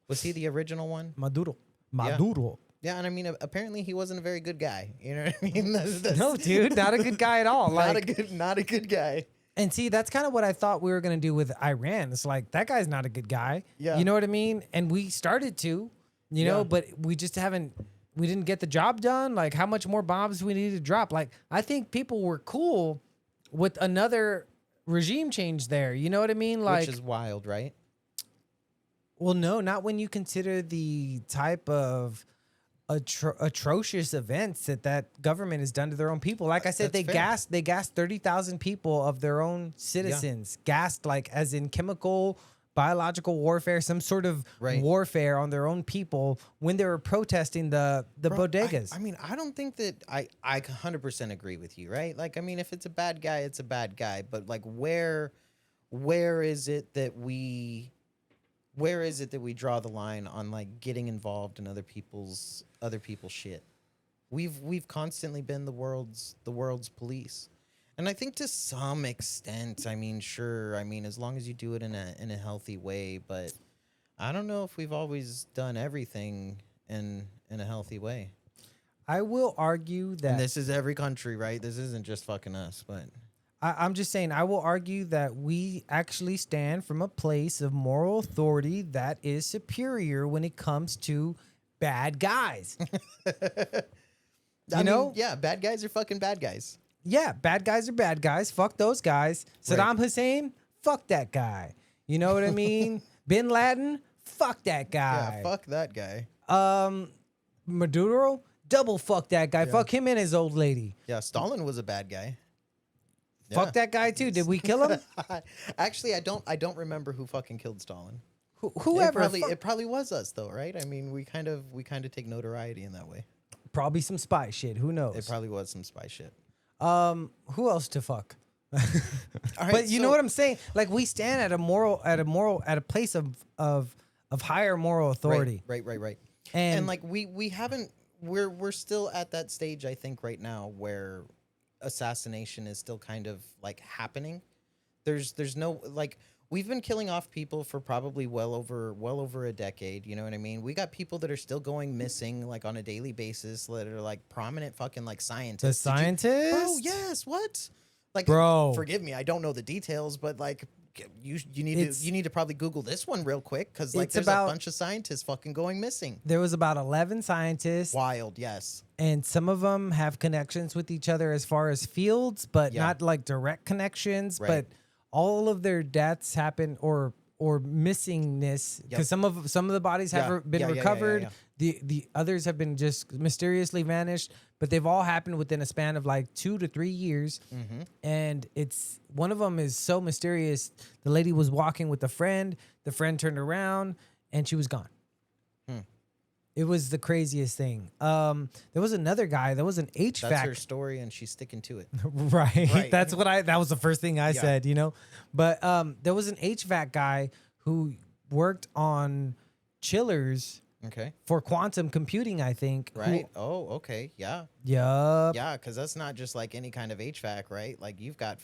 Was he the original one? Maduro. Yeah, and I mean, apparently he wasn't a very good guy. You know what I mean? That's No, dude, not a good guy at all. not Like, not a good guy. and see, that's kind of what I thought we were gonna do with Iran. It's like that guy's not a good guy. Yeah. You know what I mean? And we started to, Yeah. but we just haven't. We didn't get the job done. Like, how much more bombs we needed to drop? Like, I think people were cool with another regime change there. You know what I mean? Like, Which is wild, right? well, no, not when you consider the type of atrocious events that government has done to their own people. Like I said, That's they gassed 30,000 people of their own citizens. Gassed, like, as in chemical, biological warfare, some sort of Right. warfare on their own people when they were protesting the Bro, bodegas. I mean, I don't think that I 100% agree with you, right? Like, I mean, if it's a bad guy, it's a bad guy. But like, where is it that we draw the line on like getting involved in other people's shit? We've constantly been the world's police. And I think to some extent, I mean, sure, I mean, as long as you do it in a healthy way, but I don't know if we've always done everything in a healthy way. I will argue that And this is every country, right? This isn't just fucking us, but I'm just saying, I will argue that we actually stand from a place of moral authority that is superior when it comes to bad guys. I know? mean, yeah, bad guys are fucking bad guys. Yeah, bad guys are bad guys. Fuck those guys. Right. Saddam Hussein, fuck that guy. You know what I mean? Bin Laden, fuck that guy. Yeah, fuck that guy. Maduro, double fuck that guy. Fuck him and his old lady. Yeah, Stalin was a bad guy. Fuck that guy too. Did we kill him? Actually, I don't remember who fucking killed Stalin. Whoever. It probably was us though, right? I mean, we kind of take notoriety in that way. Probably some spy shit. Who knows? It probably was some spy shit. Who else to fuck? All right, But you know so- what I'm saying? Like, we stand at a place of of higher moral authority. Right. And And like we haven't we're still at that stage, I think, right now where assassination is still kind of like happening. There's no like we've been killing off people for probably well over a decade, you know what I mean? We got people that are still going missing like on a daily basis that are like prominent fucking like the scientists. scientist, Bro, yes, what? Like Bro. forgive me, I don't know the details, but like you It's- you need to probably Google this one real quick cuz like It's there's about- a bunch of scientists fucking going missing. there was about 11 scientists, Wild, yes. and some of them have connections with each other as far as fields, but Yeah. not like direct connections. Right. But all of their deaths happen or missingness because Yep. some of the bodies have Yeah. been Yeah. recovered. The others have been just mysteriously vanished, but they've all happened within a span of like 2 to 3 years. Mm-hmm. And it's one of them is so mysterious. The lady was walking with a friend. The friend turned around and she was gone. It was the craziest thing. There was another guy. There was an That's HVAC. her story, and she's sticking to it. Right. Right. That was the first thing I Yeah. said, you know. But there was an HVAC guy who worked on chillers Okay. for quantum computing, I think. Right. Oh, okay. Yeah. Yup. Yeah, because that's not just like any kind of HVAC, right? Like you've got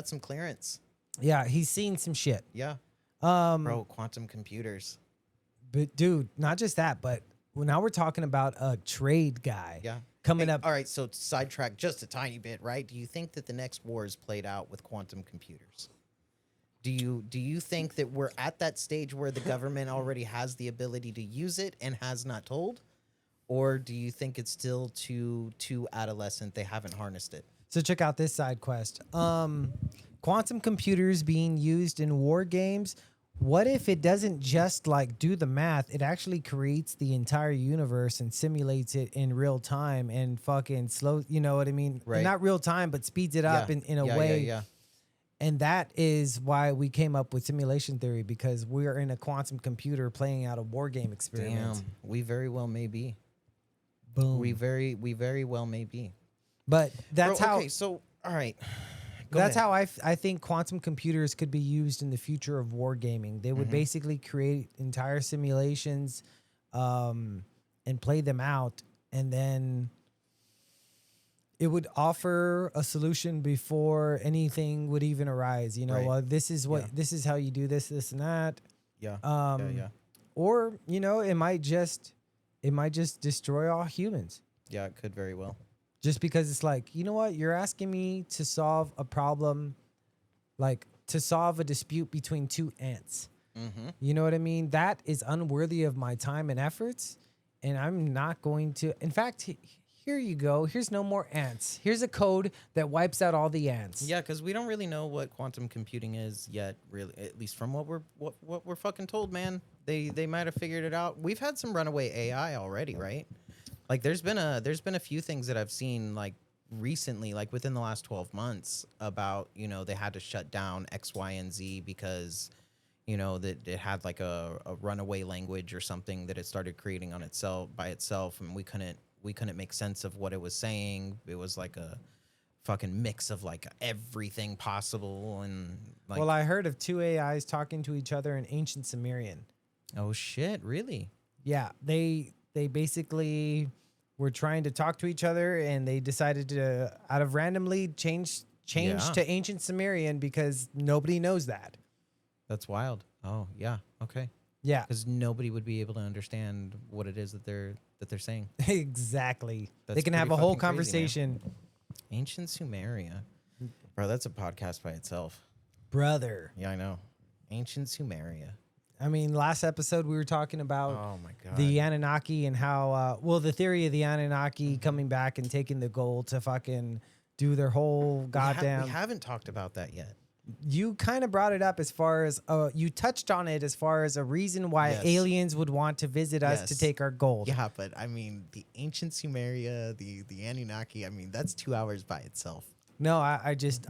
some clearance. Yeah, he's seen some shit. Yeah. Um Bro, quantum computers. but dude, not just that, but now we're talking about a trade guy. Yeah. Coming Hey, up. All right, so to sidetrack just a tiny bit, right? Do you think that the next war is played out with quantum computers? Do you think that we're at that stage where the government already has the ability to use it and has not told? Or do you think it's still too adolescent, they haven't harnessed it? So check out this side quest. Quantum computers being used in war games. What if it doesn't just like do the math? It actually creates the entire universe and simulates it in real time and fucking slow. You know what I mean? Right. Not real time, but speeds it up in a Yeah, way. Yeah. And that is why we came up with simulation theory, because we're in a quantum computer playing out a war game experiment. Damn, we very well may be. Boom. We very well may be. But that's Bro, how. Okay, so all right. Go That's ahead. how I think quantum computers could be used in the future of wargaming. They would Mm-hmm. basically create entire simulations and play them out, and then it would offer a solution before anything would even arise. You know, Right. this is what Yeah. this is how you do this, this, and that. Yeah. Um, Or you know, it might just destroy all humans. Yeah, it could very well. Just because it's like, you know what, you're asking me to solve a problem, like to solve a dispute between two ants. Mm-hmm. You know what I mean? That is unworthy of my time and efforts, and I'm not going to. In fact, here you go. Here's no more ants. Here's a code that wipes out all the ants. Yeah, because we don't really know what quantum computing is yet, really. At least from what we're fucking told, man. They might have figured it out. We've had some runaway AI already, right? Like there's been a few things that I've seen like recently, like within the last 12 months, about, you know, they had to shut down X, Y, and Z because, you know, that it had like a runaway language or something that it started creating on itself by itself, and we couldn't make sense of what it was saying. It was like a fucking mix of like everything possible, and like, Well, I heard of two AIs talking to each other in ancient Sumerian. oh shit, really? Yeah, they basically were trying to talk to each other, and they decided to out of randomly change Yeah. to ancient Sumerian because nobody knows that. That's wild. Oh yeah, okay. Yeah, Because nobody would be able to understand what it is that they're saying. exactly. They That's can have a pretty whole fucking crazy, man. conversation, Ancient Sumeria, bro. That's a podcast by itself. brother. Yeah, I know. Ancient Sumeria. I mean, last episode we were talking about Oh my god. the Anunnaki and how, the theory of the Anunnaki coming back and taking the gold to fucking do their whole goddamn. We haven't talked about that yet. You kind of brought it up as far as you touched on it as far as a reason why Yes. aliens would want to visit us to Yes. take our gold. Yeah, but I mean, the ancient Sumeria, the Anunnaki. I mean, that's 2 hours by itself. No, I just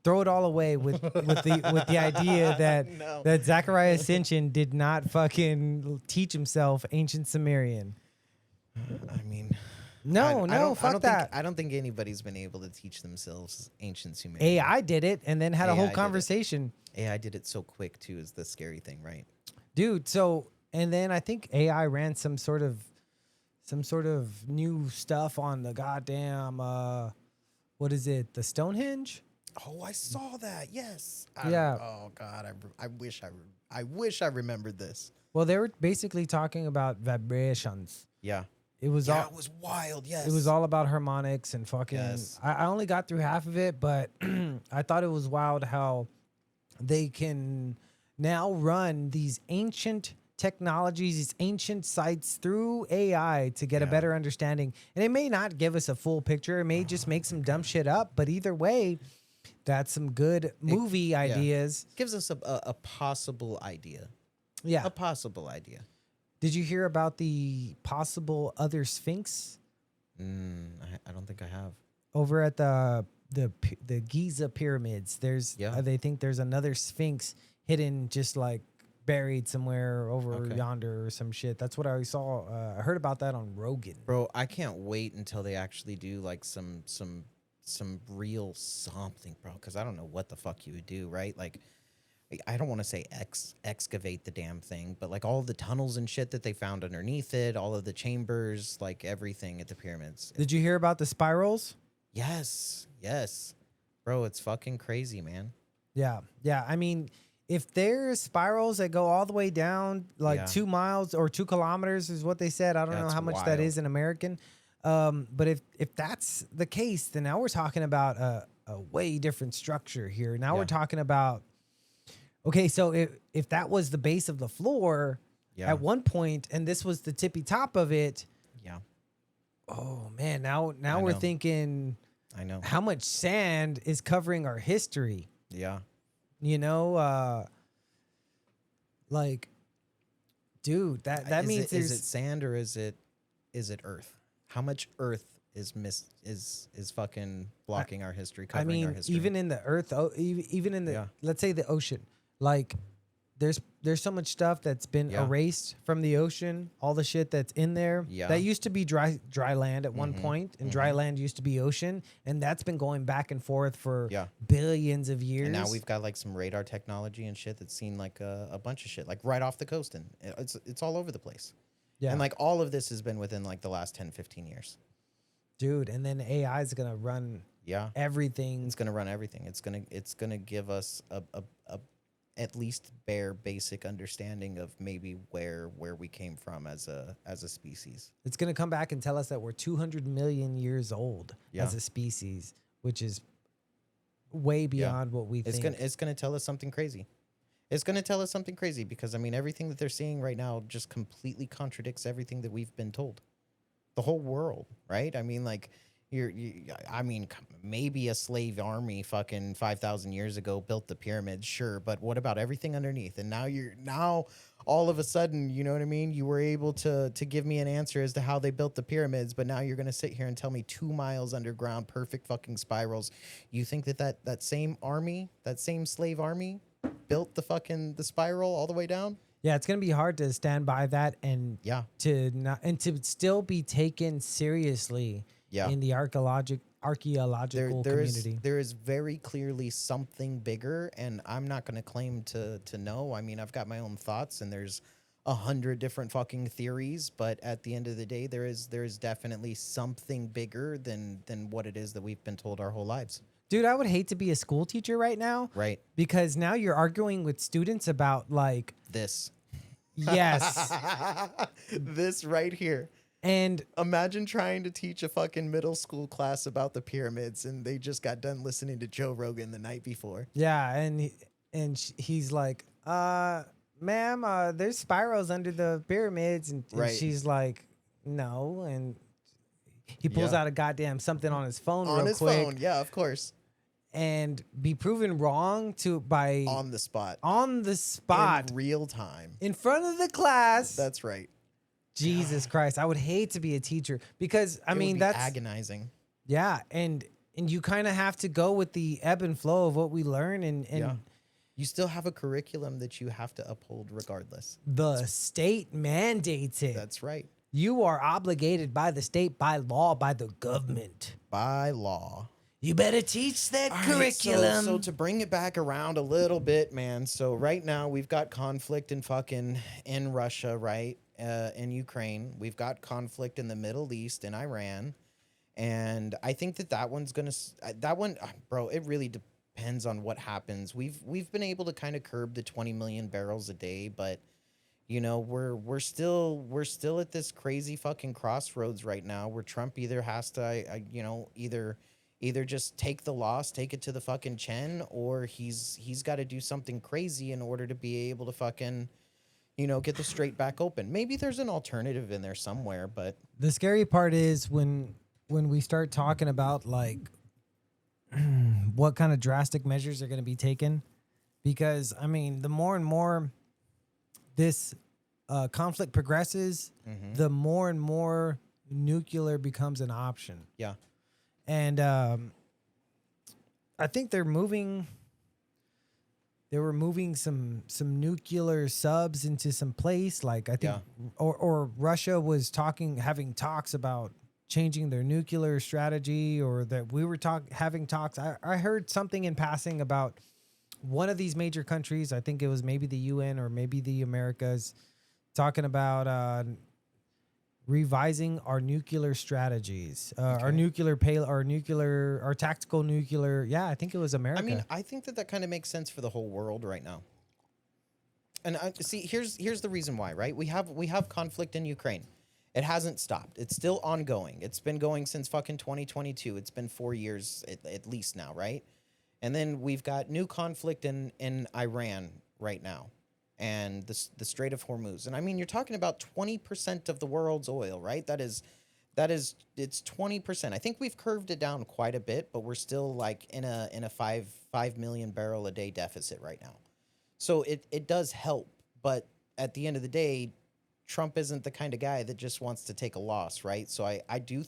throw it all away with the idea that No. that Zachariah Ascension did not fucking teach himself ancient Sumerian. I mean, No, fuck I don't that. Think, I don't think anybody's been able to teach themselves ancient Sumerian. AI did it and then had a AI whole did it. conversation. AI did it so quick too. Is the scary thing, right? Dude, so and then I think AI ran some sort of new stuff on the goddamn what is it? The Stonehenge? Oh, I saw that. Yes. Yeah. Oh God, I wish I remembered this. Well, they were basically talking about vibrations. Yeah. It was Yeah, all it was wild. Yes. it was all about harmonics and fucking Yes. I only got through half of it, but I thought it was wild how they can now run these ancient technologies, these ancient sites through AI to get a Yeah. better understanding. And it may not give us a full picture. It may just make some dumb shit up, but either way, that's some good movie ideas. Gives us a possible idea. Yeah. A possible idea. Did you hear about the possible other Sphinx I don't think I have. over at the Giza pyramids? There's Yeah. they think there's another Sphinx hidden, just like buried somewhere over Okay. yonder or some shit. That's what I saw. I heard about that on Rogan. Bro, I can't wait until they actually do like some real something, bro. Because I don't know what the fuck you would do, right? Like, I don't want to say excavate the damn thing, but like all the tunnels and shit that they found underneath it, all of the chambers, like everything at the pyramids. Did you hear about the spirals? Yes, yes, bro. It's fucking crazy, man. Yeah, yeah. I mean, if there's spirals that go all the way down, like Yeah. 2 miles or 2 kilometers is what they said. I don't know That's how much that wild. is in American. But if that's the case, then now we're talking about a way different structure here. Now we're Yeah. talking about, okay, so if that was the base of the floor Yeah, at one point, and this was the tippy top of it, yeah. oh man, now I we're know. thinking I know. how much sand is covering our history. Yeah, You know, like, dude, that is means it, there's is it sand or is it earth? How much earth is is fucking blocking our history, I covering our mean, history? even in the earth, even in the Yeah. let's say the ocean, like there's so much stuff that's been Yeah. erased from the ocean. All the shit that's in there Yeah. that used to be dry land at one Mhm, point, and dry land used to be ocean, and that's been going back and forth for Yeah. billions of years. And now we've got like some radar technology and shit that's seen like a bunch of shit like right off the coast, and it's all over the place. yeah, And like all of this has been within like the last 10, 15 years. dude, and then AI is gonna run Yeah. everything. It's gonna run everything. It's gonna give us a at least bare basic understanding of maybe where we came from as a species. It's gonna come back and tell us that we're 200 million years old Yeah. as a species, which is way beyond what we think. It's gonna tell us something crazy. It's gonna tell us something crazy because I mean everything that they're seeing right now just completely contradicts everything that we've been told. The whole world, right? I mean, like I mean, maybe a slave army fucking 5,000 years ago built the pyramids, sure, but what about everything underneath? And now all of a sudden, you know what I mean? You were able to give me an answer as to how they built the pyramids, but now you're gonna sit here and tell me 2 miles underground, perfect fucking spirals. You think that same army, that same slave army, built the spiral all the way down? Yeah, it's gonna be hard to stand by that and Yeah, to still be taken seriously yeah. in the archaeological community. There is very clearly something bigger, and I'm not going to claim to know. I mean, I've got my own thoughts, and there's 100 different fucking theories, but at the end of the day, there is definitely something bigger than what it is that we've been told our whole lives. Dude, I would hate to be a school teacher right now Right. because now you're arguing with students about like, This. yes, This right here. and Imagine trying to teach a fucking middle school class about the pyramids, and they just got done listening to Joe Rogan the night before. yeah, and he's like, ma'am, there's spirals under the pyramids, and Right. she's like, no, and he pulls Yeah. out a goddamn something on his phone On real his quick phone, yeah, of course. and be proven wrong by On the spot. on the spot In real time. in front of the class. That's right. Jesus Christ, I would hate to be a teacher because I It would mean be that's agonizing. yeah, and you kind of have to go with the ebb and flow of what we learn, and Yeah. You still have a curriculum that you have to uphold regardless. the state mandates it. That's right. You are obligated by the state, by law, by the government. By law. You better teach that All right, curriculum. so to bring it back around a little bit, man. So right now we've got conflict in Russia, right? In Ukraine. We've got conflict in the Middle East in Iran, and I think that one's gonna that one, bro. It really depends on what happens. We've been able to kind of curb the 20 million barrels a day, but we're still at this crazy fucking crossroads right now where Trump either has to either just take the loss, take it to the fucking chin, or he's got to do something crazy in order to be able to fucking get the straight back open. Maybe there's an alternative in there somewhere, but The scary part is when we start talking about like what kind of drastic measures are going to be taken, because I mean, the more and more this conflict progresses, the more and more nuclear becomes an option. yeah, And I think they're moving. They were moving some nuclear subs into some place. Like I think, or Russia was having talks about changing their nuclear strategy, or that we were having talks. I heard something in passing about one of these major countries. I think it was maybe the UN or maybe the Americas, talking about revising our nuclear strategies, our our tactical nuclear. Yeah, I think it was America. I mean, I think that kind of makes sense for the whole world right now. And see, here's the reason why, right? We have conflict in Ukraine. It hasn't stopped. It's still ongoing. It's been going since fucking 2022. It's been 4 years at least now, right? And then we've got new conflict in Iran right now, and the Strait of Hormuz. And I mean, you're talking about 20% of the world's oil, right? It's 20%. I think we've curved it down quite a bit, but we're still like in a 5 million barrel a day deficit right now. So it does help, but at the end of the day, Trump isn't the kind of guy that just wants to take a loss, right? So I do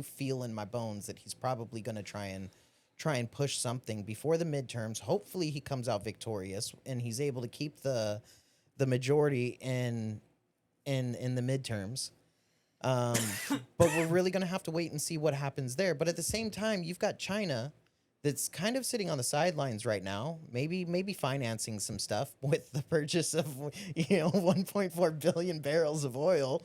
feel in my bones that he's probably going to try and push something before the midterms. Hopefully he comes out victorious and he's able to keep the majority in the midterms. But we're really going to have to wait and see what happens there. But at the same time, you've got China that's kind of sitting on the sidelines right now, maybe financing some stuff with the purchase of 1.4 billion barrels of oil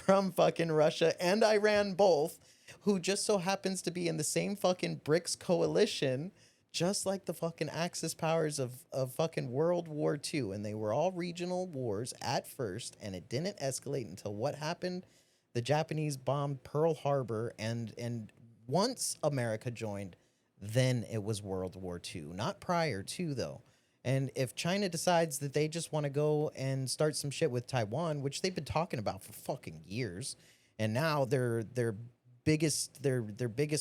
from fucking Russia and Iran both, who just so happens to be in the same fucking BRICS coalition, just like the fucking Axis powers of fucking World War II. And they were all regional wars at first, and it didn't escalate until what happened? The Japanese bombed Pearl Harbor, and once America joined, then it was World War II. Not prior to, though. And if China decides that they just want to go and start some shit with Taiwan, which they've been talking about for fucking years, and now their biggest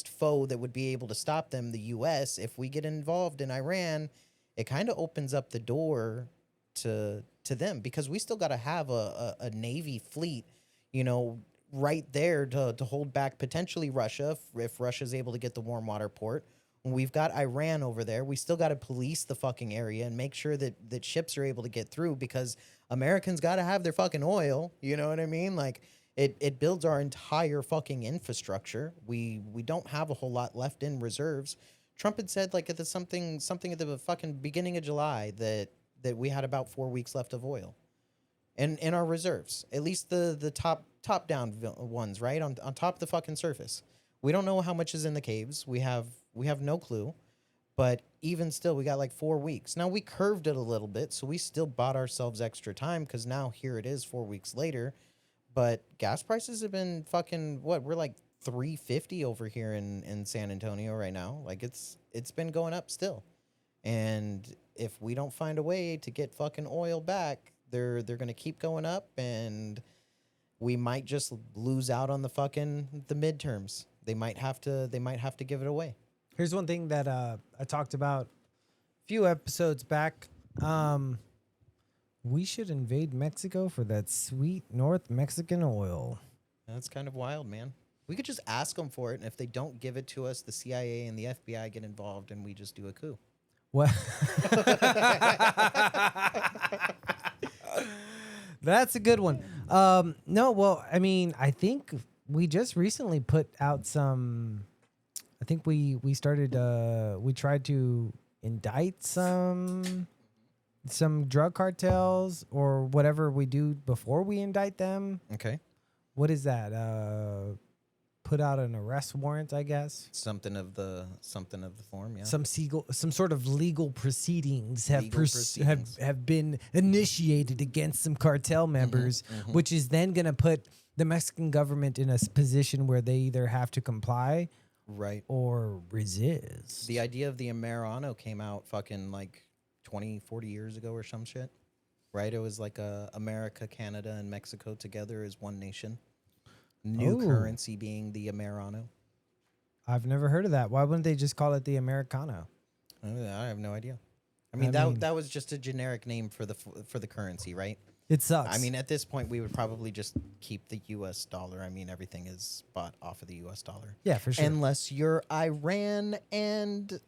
foe that would be able to stop them, the US, if we get involved in Iran, it kind of opens up the door to them, because we still got to have a Navy fleet, right there to hold back potentially Russia if Russia's able to get the warm water port. We've got Iran over there. We still got to police the fucking area and make sure that ships are able to get through, because Americans got to have their fucking oil. You know what I mean? Like, it builds our entire fucking infrastructure. We don't have a whole lot left in reserves. Trump had said, like, at something at the fucking beginning of July that we had about 4 weeks left of oil in our reserves. At least the top down ones, right? On top of the fucking surface. We don't know how much is in the caves. We have no clue. But even still, we got like 4 weeks. Now, we curved it a little bit, so we still bought ourselves extra time, because now here it is 4 weeks later. But gas prices have been fucking, what? We're like $3.50 over here in San Antonio right now. Like, it's been going up still. And if we don't find a way to get fucking oil back, they're going to keep going up, and we might just lose out on the midterms. They might have to give it away. Here's one thing that I talked about a few episodes back. We should invade Mexico for that sweet North Mexican oil. That's kind of wild, man. We could just ask them for it, and if they don't give it to us, the CIA and the FBI get involved, and we just do a coup. What? That's a good one. No, well, I mean, I think we just recently put out some think we started. We tried to indict some drug cartels or whatever we do before we indict them. Okay. What is that? Put out an arrest warrant, I guess. Something of the form, yeah. Some sort of legal proceedings have Legal proceedings. have been initiated against some cartel members, which is then going to put the Mexican government in a position where they either have to comply, right, or resist. The idea of the Americano came out fucking like 20, 40 years ago or some shit. Right? It was like America, Canada, and Mexico together as one nation. New currency being the Americano. I've never heard of that. Why wouldn't they just call it the Americano? I have no idea. I mean, that was just a generic name for the currency, right? It sucks. I mean, at this point, we would probably just keep the U.S. dollar. I mean, everything is bought off of the U.S. dollar. Yeah, for sure. Unless you're Iran and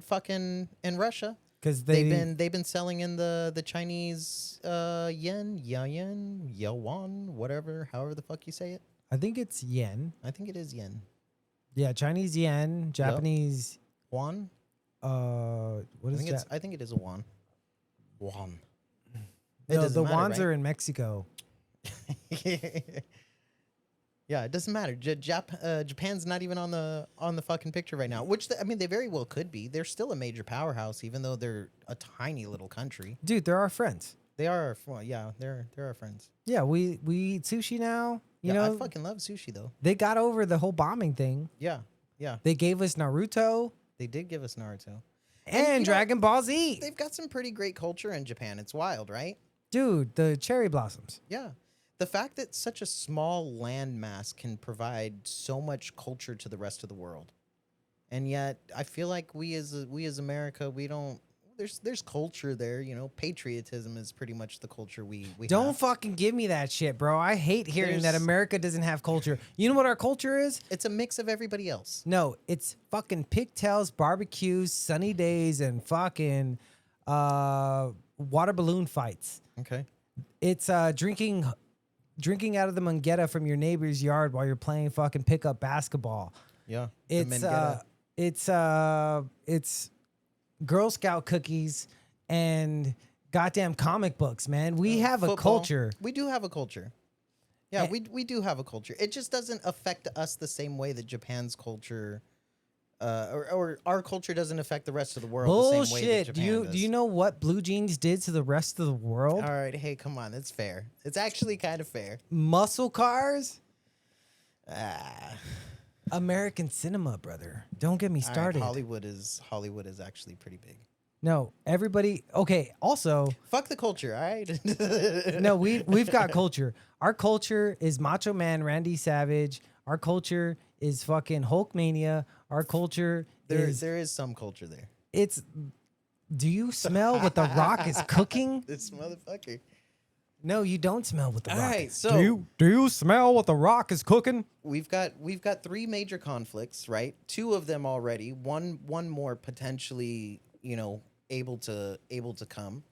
fucking and Russia. Because they've been selling in the Chinese yuan, whatever, however the fuck you say it. I think it's yen. I think it is yen. Yeah, Chinese yen, Japanese won. What is that? I think it is a won. Won. No, the wons right? are in Mexico. Yeah, it doesn't matter. Japan's not even on the fucking picture right now. Which I mean, they very well could be. They're still a major powerhouse, even though they're a tiny little country. Dude, they're our friends. They are. Well, yeah, they're our friends. Yeah, we eat sushi now. You know, I fucking love sushi though. They got over the whole bombing thing. Yeah. They gave us Naruto. They did give us Naruto. And Dragon Ball Z. They've got some pretty great culture in Japan. It's wild, right? Dude, the cherry blossoms. Yeah. The fact that such a small landmass can provide so much culture to the rest of the world. And yet I feel like we as America, we don't there's culture there, you know. Patriotism is pretty much the culture we Don't have. fucking give me that shit, bro. I hate hearing that America doesn't have culture. You know what our culture is? It's a mix of everybody else. No, it's fucking pigtails, barbecues, sunny days, and fucking water balloon fights. Okay. It's drinking out of the manguera from your neighbor's yard while you're playing fucking pickup basketball. Yeah. It's Girl Scout cookies and goddamn comic books, man. We have football. A culture. We do have a culture. Yeah, we do have a culture. It just doesn't affect us the same way that Japan's culture or our culture doesn't affect the rest of the world the same way that Japan does. Do you know what blue jeans did to the rest of the world? All right, hey, come on. It's fair. It's actually kind of fair. Muscle cars? American cinema, brother. Don't get me started. Right, Hollywood is actually pretty big. No, everybody. Okay, also, fuck the culture, all right? No, we've got culture. Our culture is Macho Man Randy Savage. Our culture is fucking Hulkmania. Our culture there is some culture there. It's. Do you smell what the Rock is cooking? This motherfucker. No, you don't smell what the Rock. All right, is. so do you smell what the Rock is cooking? We've got three major conflicts, right? Two of them already. One more potentially, you know, able to come.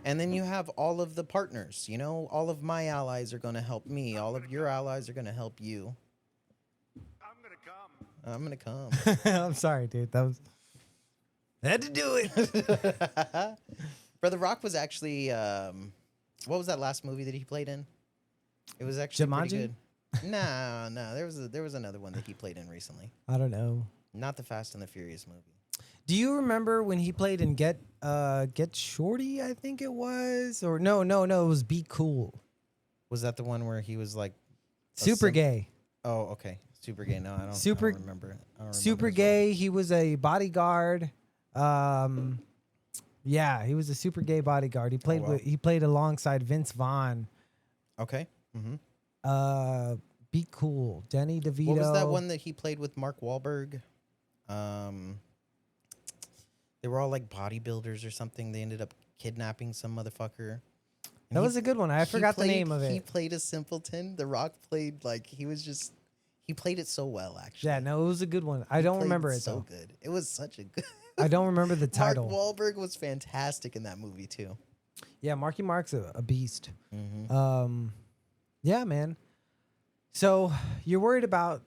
And then you have all of the partners, you know, all of my allies are going to help me. All of your allies are going to help you. I'm going to come. I'm sorry, dude. I had to do it. Brother Rock was actually, what was that last movie that he played in? It was actually Jumanji? pretty good. No. There was another one that he played in recently. I don't know. Not the Fast and the Furious movie. Do you remember when he played in Get Shorty, I think it was? Or no, it was Be Cool. Was that the one where he was like super gay? Oh, okay. Super gay. No, I don't remember. Super gay. He was a bodyguard. Yeah, he was a super gay bodyguard. He played alongside Vince Vaughn. Okay. Mm-hmm. Be Cool. Danny DeVito. What was that one that he played with Mark Wahlberg? They were all like bodybuilders or something. They ended up kidnapping some motherfucker. That was a good one. I forgot the name of it. He played a simpleton. The Rock played like he played it so well, actually. Yeah, no, it was a good one. I don't remember it so though. Good. It was such a good. I don't remember the title. Mark Wahlberg was fantastic in that movie too. Yeah, Marky Mark's a beast. Mm-hmm. Yeah, man. So you're worried about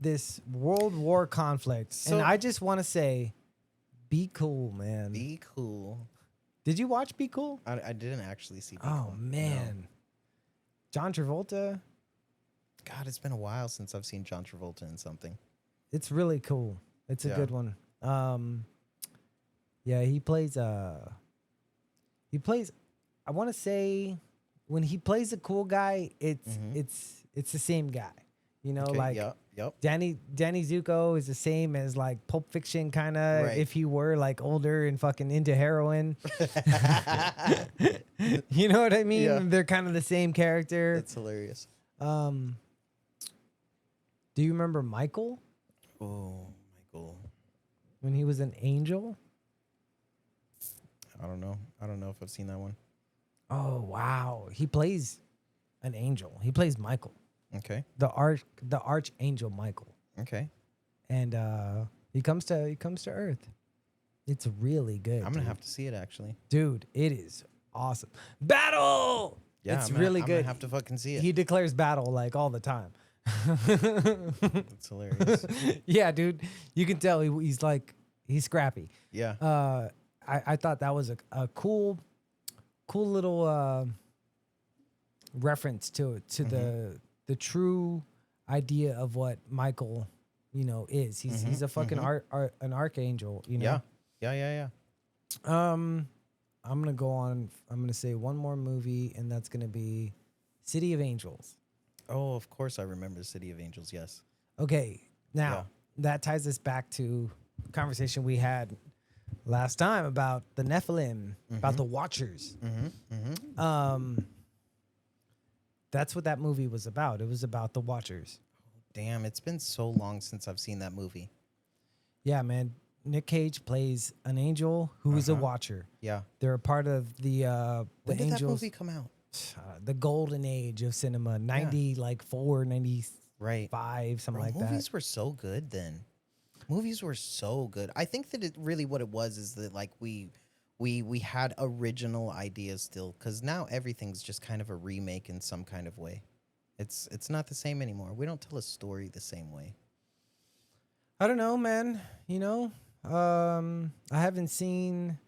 this world war conflict, So- and I just want to say, be cool, man. Be cool. Did you watch Be Cool? I didn't actually see Be Oh Cool. man, No. John Travolta. God, it's been a while since I've seen John Travolta in something. It's really cool. It's a Yeah. good one. Yeah, he plays. I want to say, when he plays a cool guy, it's the same guy. You know, Okay, like yep. Danny Zuko is the same as like Pulp Fiction kind of. Right. If he were like older and fucking into heroin, you know what I mean? Yeah. They're kind of the same character. That's hilarious. Do you remember Michael Oh, Michael. when he was an angel? I don't know. I don't know if I've seen that one. Oh wow, he plays an angel. He plays Michael, Okay. the archangel Michael, Okay. and he comes to Earth. It's really good. I'm gonna have to see it actually. dude. It is awesome. Battle. Yeah, it's I'm really I'm good. gonna have to fucking see it. He declares battle like all the time. That's hilarious. Yeah, dude. You can tell he's scrappy. Yeah. I thought that was a cool little reference to the true idea of what Michael, is. He's a fucking an archangel, Yeah. Yeah. I'm gonna go on. I'm gonna say one more movie, and that's gonna be City of Angels. Oh, of course I remember City of Angels. Yes. Okay, now Yeah. that ties us back to a conversation we had last time about the Nephilim, about the Watchers. That's what that movie was about. It was about the Watchers. Damn, it's been so long since I've seen that movie. Yeah, man. Nick Cage plays an angel who is a Watcher. Yeah. They're a part of the When did that angels, movie come out? the golden age of cinema, 94, 95, Right. something Bro, like movies that. were so good then. Movies were so good. I think that what it was is that like we had original ideas still, because now everything's just kind of a remake in some kind of way. It's not the same anymore. We don't tell a story the same way. I don't know, man. I haven't seen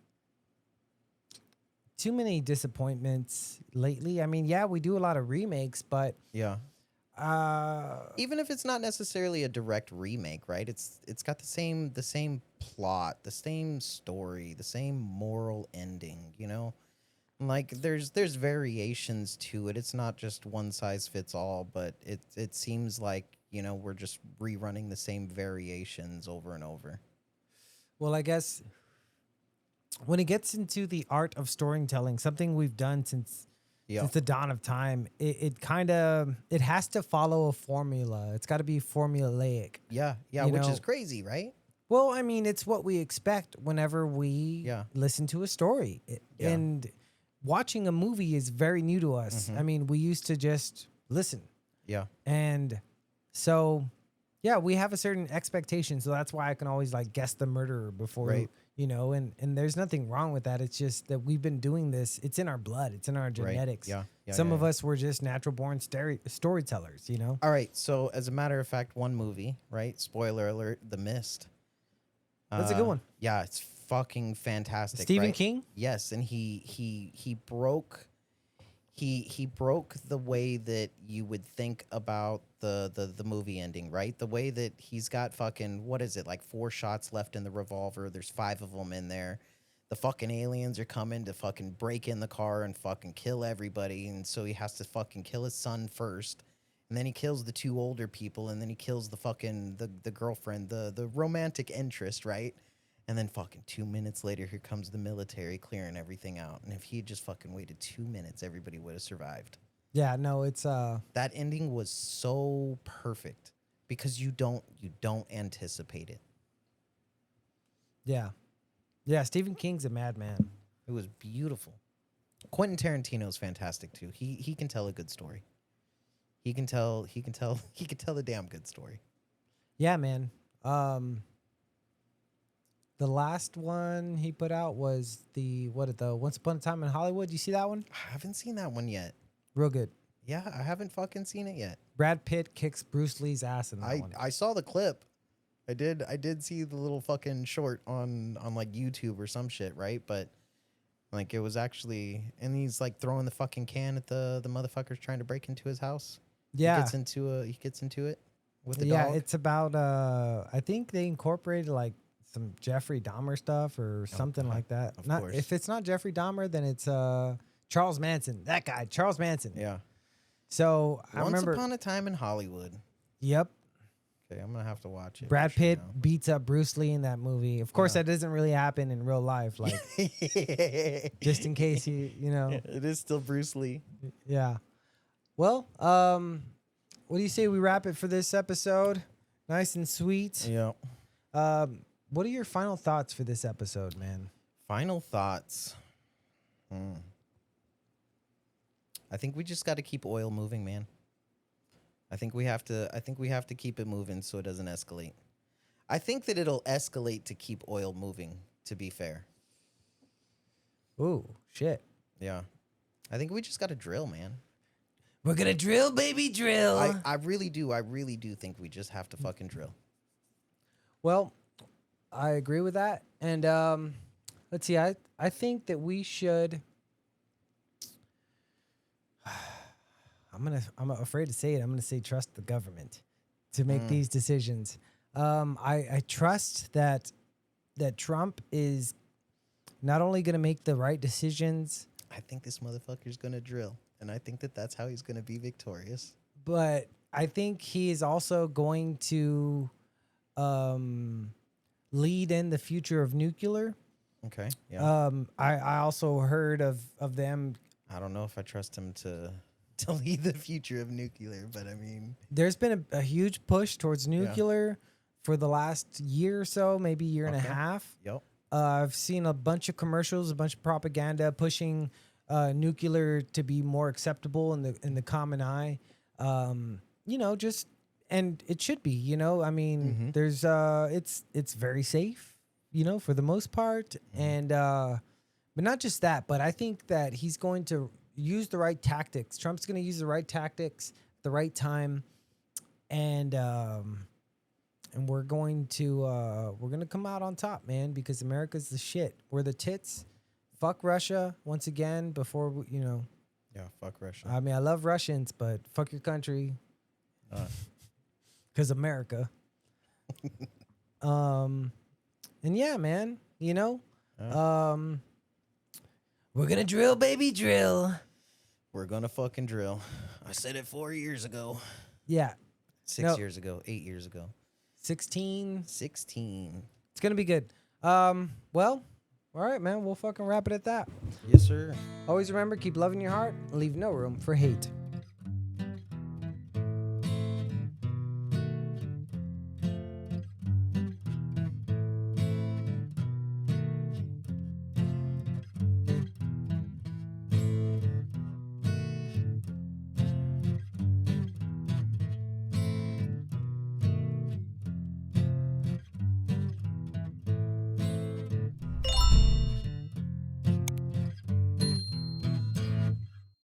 too many disappointments lately. I mean, yeah, we do a lot of remakes, but Yeah. Even if it's not necessarily a direct remake, right? It's got the same plot, the same story, the same moral ending, Like there's variations to it. It's not just one size fits all, but it seems like, we're just rerunning the same variations over and over. well, I guess when it gets into the art of storytelling, something we've done since the dawn of time, it has to follow a formula. It's got to be formulaic. Yeah, You which know- is crazy, right? Well, I mean, it's what we expect whenever we listen to a story. Yeah. And watching a movie is very new to us. I mean, we used to just listen. Yeah. And so, yeah, we have a certain expectation. So that's why I can always like guess the murderer before, Right. and there's nothing wrong with that. It's just that we've been doing this. It's in our blood. It's in our genetics. Yeah. Some of us were just natural born storytellers, All right. So as a matter of fact, one movie, right? Spoiler alert, The Mist. That's a good one. Yeah, it's fucking fantastic. Stephen right? King? Yes, and he broke the way that you would think about the movie ending, right? The way that he's got fucking, what is it, like 4 shots left in the revolver. There's 5 of them in there. The fucking aliens are coming to fucking break in the car and fucking kill everybody, and so he has to fucking kill his son first. And then he kills the 2 older people, and then he kills the fucking the girlfriend, the romantic interest, right? And then fucking 2 minutes later, here comes the military clearing everything out. And if he had just fucking waited 2 minutes, everybody would have survived. Yeah, no, it's That ending was so perfect because you don't anticipate it. yeah. Yeah, Stephen King's a madman. It was beautiful. Quentin Tarantino's fantastic too. He can tell a good story. He can tell a damn good story. Yeah, man. The last one he put out was the Once Upon a Time in Hollywood. You see that one? I haven't seen that one yet. Real good. Yeah, I haven't fucking seen it yet. Brad Pitt kicks Bruce Lee's ass in that one. I saw the clip. I did see the little fucking short on like YouTube or some shit, right? But like it was actually, and he's like throwing the fucking can at the motherfuckers trying to break into his house. Yeah. He gets into it with the Yeah, dog. it's about I think they incorporated like some Jeffrey Dahmer stuff or something like that. Of Not course. if it's not Jeffrey Dahmer, then it's Charles Manson. That guy, Charles Manson. Yeah. So I Once remember. upon a time in Hollywood. Yep. Okay, I'm gonna have to watch it. Brad for sure Pitt beats up Bruce Lee in that movie. Of course, Yeah. that doesn't really happen in real life. Like, now. just in case you know. It is still Bruce Lee. Yeah. Well, what do you say we wrap it for this episode? Nice and sweet. Yeah. What are your final thoughts for this episode, man? Final thoughts. I think we just got to keep oil moving, man. I think we have to keep it moving so it doesn't escalate. I think that it'll escalate to keep oil moving, to be fair. Ooh, shit. Yeah. I think we just got to drill, man. We're gonna drill, baby, drill. I really do think we just have to fucking drill. Well, I agree with that. And let's see, I think that we should. I'm afraid to say it. I'm gonna say trust the government to make these decisions. I trust that Trump is not only gonna make the right decisions, I think this motherfucker's going to drill. And I think that that's how he's going to be victorious. but I think he is also going to lead in the future of nuclear. Okay. Yeah. I also heard of them. I don't know if I trust him to lead the future of nuclear, but I mean, There's been a huge push towards nuclear for the last year or so, maybe year and a half. yep. I've seen a bunch of commercials, a bunch of propaganda pushing nuclear to be more acceptable in the common eye. You know, just and it should be. You know, I mean, there's it's very safe. You know, for the most part, and but not just that. But I think that he's going to use the right tactics. Trump's going to use the right tactics at the right time, and we're going to come out on top, man, because America's the shit. We're the tits. Fuck Russia once again. Before you know, Yeah. Fuck Russia. I mean, I love Russians, but fuck your country, because America. And yeah, man, you know, we're gonna drill, baby, drill. We're going to fucking drill. I said it 4 years ago. Yeah, 6 years ago. 8 years ago. 16. 16. It's gonna be good. Well, all right, man. We'll fucking wrap it at that. Yes, sir. Always remember, keep loving your heart and leave no room for hate.